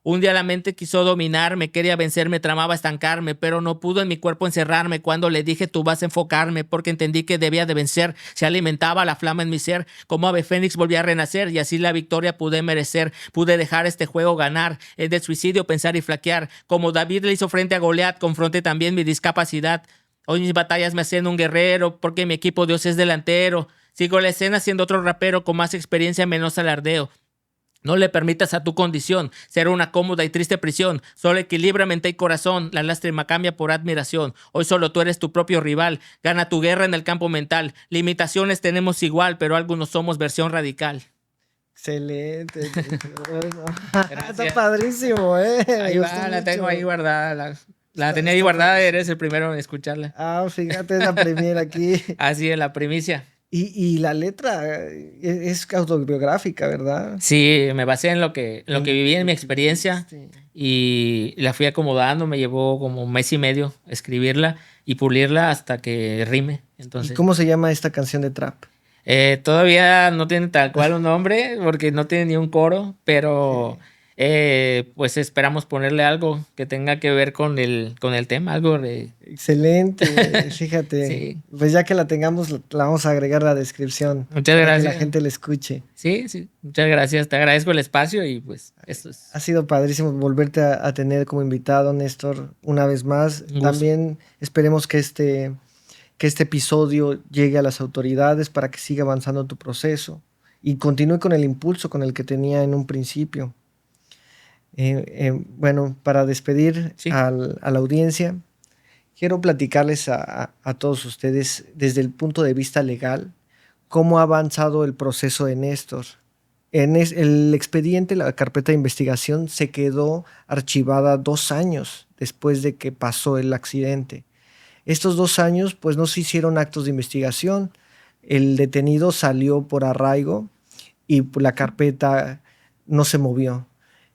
Un día la mente quiso dominarme, quería vencerme, tramaba estancarme, pero no pudo en mi cuerpo encerrarme. Cuando le dije tú vas a enfocarme, porque entendí que debía de vencer. Se alimentaba la flama en mi ser, como ave fénix volví a renacer y así la victoria pude merecer. Pude dejar este juego ganar, el del suicidio pensar y flaquear. Como David le hizo frente a Goliat, confronté también mi discapacidad. Hoy mis batallas me hacen un guerrero, porque mi equipo Dios es delantero. Sigo la escena siendo otro rapero con más experiencia, menos alardeo. No le permitas a tu condición ser una cómoda y triste prisión. Solo equilibra mente y corazón. La lástima cambia por admiración. Hoy solo tú eres tu propio rival. Gana tu guerra en el campo mental. Limitaciones tenemos igual, pero algunos somos versión radical. Excelente. Gracias. Está padrísimo, ¿eh? Ahí Me va, gustó la tengo mucho. ahí guardada. La tenía ahí Está guardada, padrísimo. eres el primero en escucharla. Ah, fíjate, es la primera aquí. Así es, la primicia. Y la letra es autobiográfica, ¿verdad? Sí, me basé en lo que viví en mi Lo que experiencia viviste. y la fui acomodando. Me llevó como un mes y medio escribirla y pulirla hasta que rime. ¿Y Entonces, cómo se llama esta canción de trap? todavía no tiene tal cual un nombre porque no tiene ni un coro, pero Ok. pues esperamos ponerle algo que tenga que ver con el tema, algo de... Excelente, fíjate. Sí, Pues ya que la tengamos, la vamos a agregar a la descripción muchas para que la gracias. gente la escuche. Sí, sí, muchas gracias. Te agradezco el espacio y pues esto es Ha sido padrísimo volverte a tener como invitado, Néstor, una vez más. un gusto. También esperemos que este episodio llegue a las autoridades para que siga avanzando tu proceso y continúe con el impulso con el que tenía en un principio. Bueno, para despedir Sí. a la audiencia, quiero platicarles a todos ustedes desde el punto de vista legal cómo ha avanzado el proceso de Néstor. El expediente, la carpeta de investigación, se quedó archivada 2 años después de que pasó el accidente. Estos 2 años, pues no se hicieron actos de investigación. El detenido salió por arraigo y la carpeta no se movió.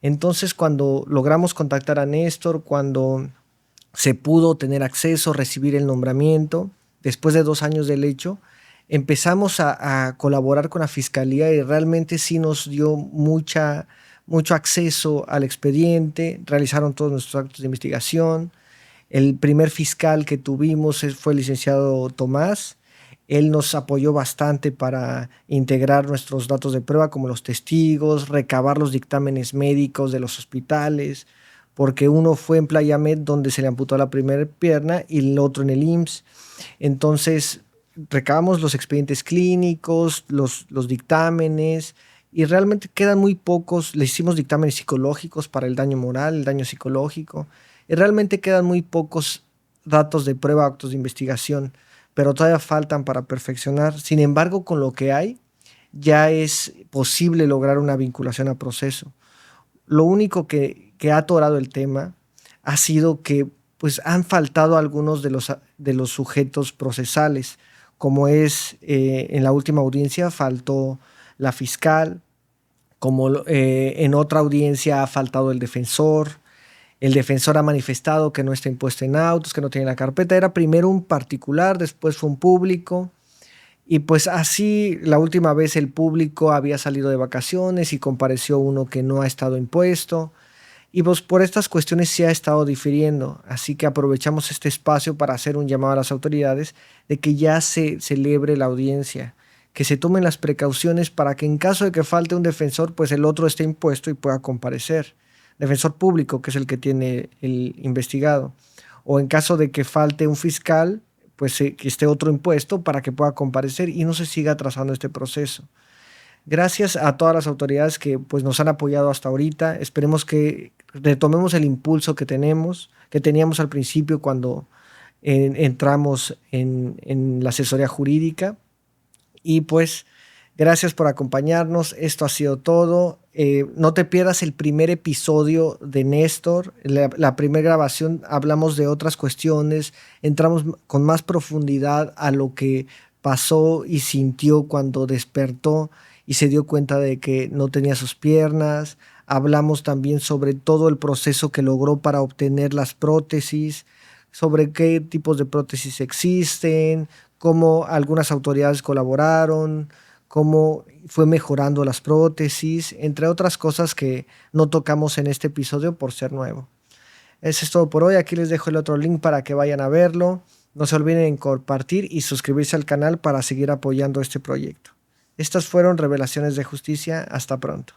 Entonces, cuando logramos contactar a Néstor, cuando se pudo tener acceso, recibir el nombramiento, después de 2 años del hecho, empezamos a colaborar con la fiscalía y realmente sí nos dio mucho acceso al expediente, realizaron todos nuestros actos de investigación. El primer fiscal que tuvimos fue el licenciado Tomás. Él nos apoyó bastante para integrar nuestros datos de prueba, como los testigos, recabar los dictámenes médicos de los hospitales, porque uno fue en Playa Med, donde se le amputó la primera pierna, y el otro en el IMSS. Entonces, recabamos los expedientes clínicos, los dictámenes, y realmente quedan muy pocos. Le hicimos dictámenes psicológicos para el daño moral, el daño psicológico, y realmente quedan muy pocos datos de prueba, actos de investigación, pero todavía faltan para perfeccionar. Sin embargo, con lo que hay, ya es posible lograr una vinculación a proceso. Lo único que ha atorado el tema ha sido que pues, han faltado algunos de los sujetos procesales, como es en la última audiencia faltó la fiscal, como en otra audiencia ha faltado el defensor ha manifestado que no está impuesto en autos, que no tiene la carpeta. Era primero un particular, después fue un público. Y pues así la última vez el público había salido de vacaciones y compareció uno que no ha estado impuesto. Y pues por estas cuestiones sí ha estado difiriendo. Así que aprovechamos este espacio para hacer un llamado a las autoridades de que ya se celebre la audiencia, que se tomen las precauciones para que en caso de que falte un defensor, pues el otro esté impuesto y pueda comparecer. Defensor público, que es el que tiene el investigado. O en caso de que falte un fiscal, pues que esté otro impuesto para que pueda comparecer y no se siga atrasando este proceso. Gracias a todas las autoridades que pues, nos han apoyado hasta ahorita. Esperemos que retomemos el impulso que teníamos al principio cuando entramos en la asesoría jurídica. Y pues gracias por acompañarnos. Esto ha sido todo. No te pierdas el primer episodio de Néstor. La primera grabación hablamos de otras cuestiones. Entramos con más profundidad a lo que pasó y sintió cuando despertó y se dio cuenta de que no tenía sus piernas. Hablamos también sobre todo el proceso que logró para obtener las prótesis, sobre qué tipos de prótesis existen, cómo algunas autoridades colaboraron, cómo fue mejorando las prótesis, entre otras cosas que no tocamos en este episodio por ser nuevo. Eso es todo por hoy. Aquí les dejo el otro link para que vayan a verlo. No se olviden de compartir y suscribirse al canal para seguir apoyando este proyecto. Estas fueron Revelaciones de Justicia. Hasta pronto.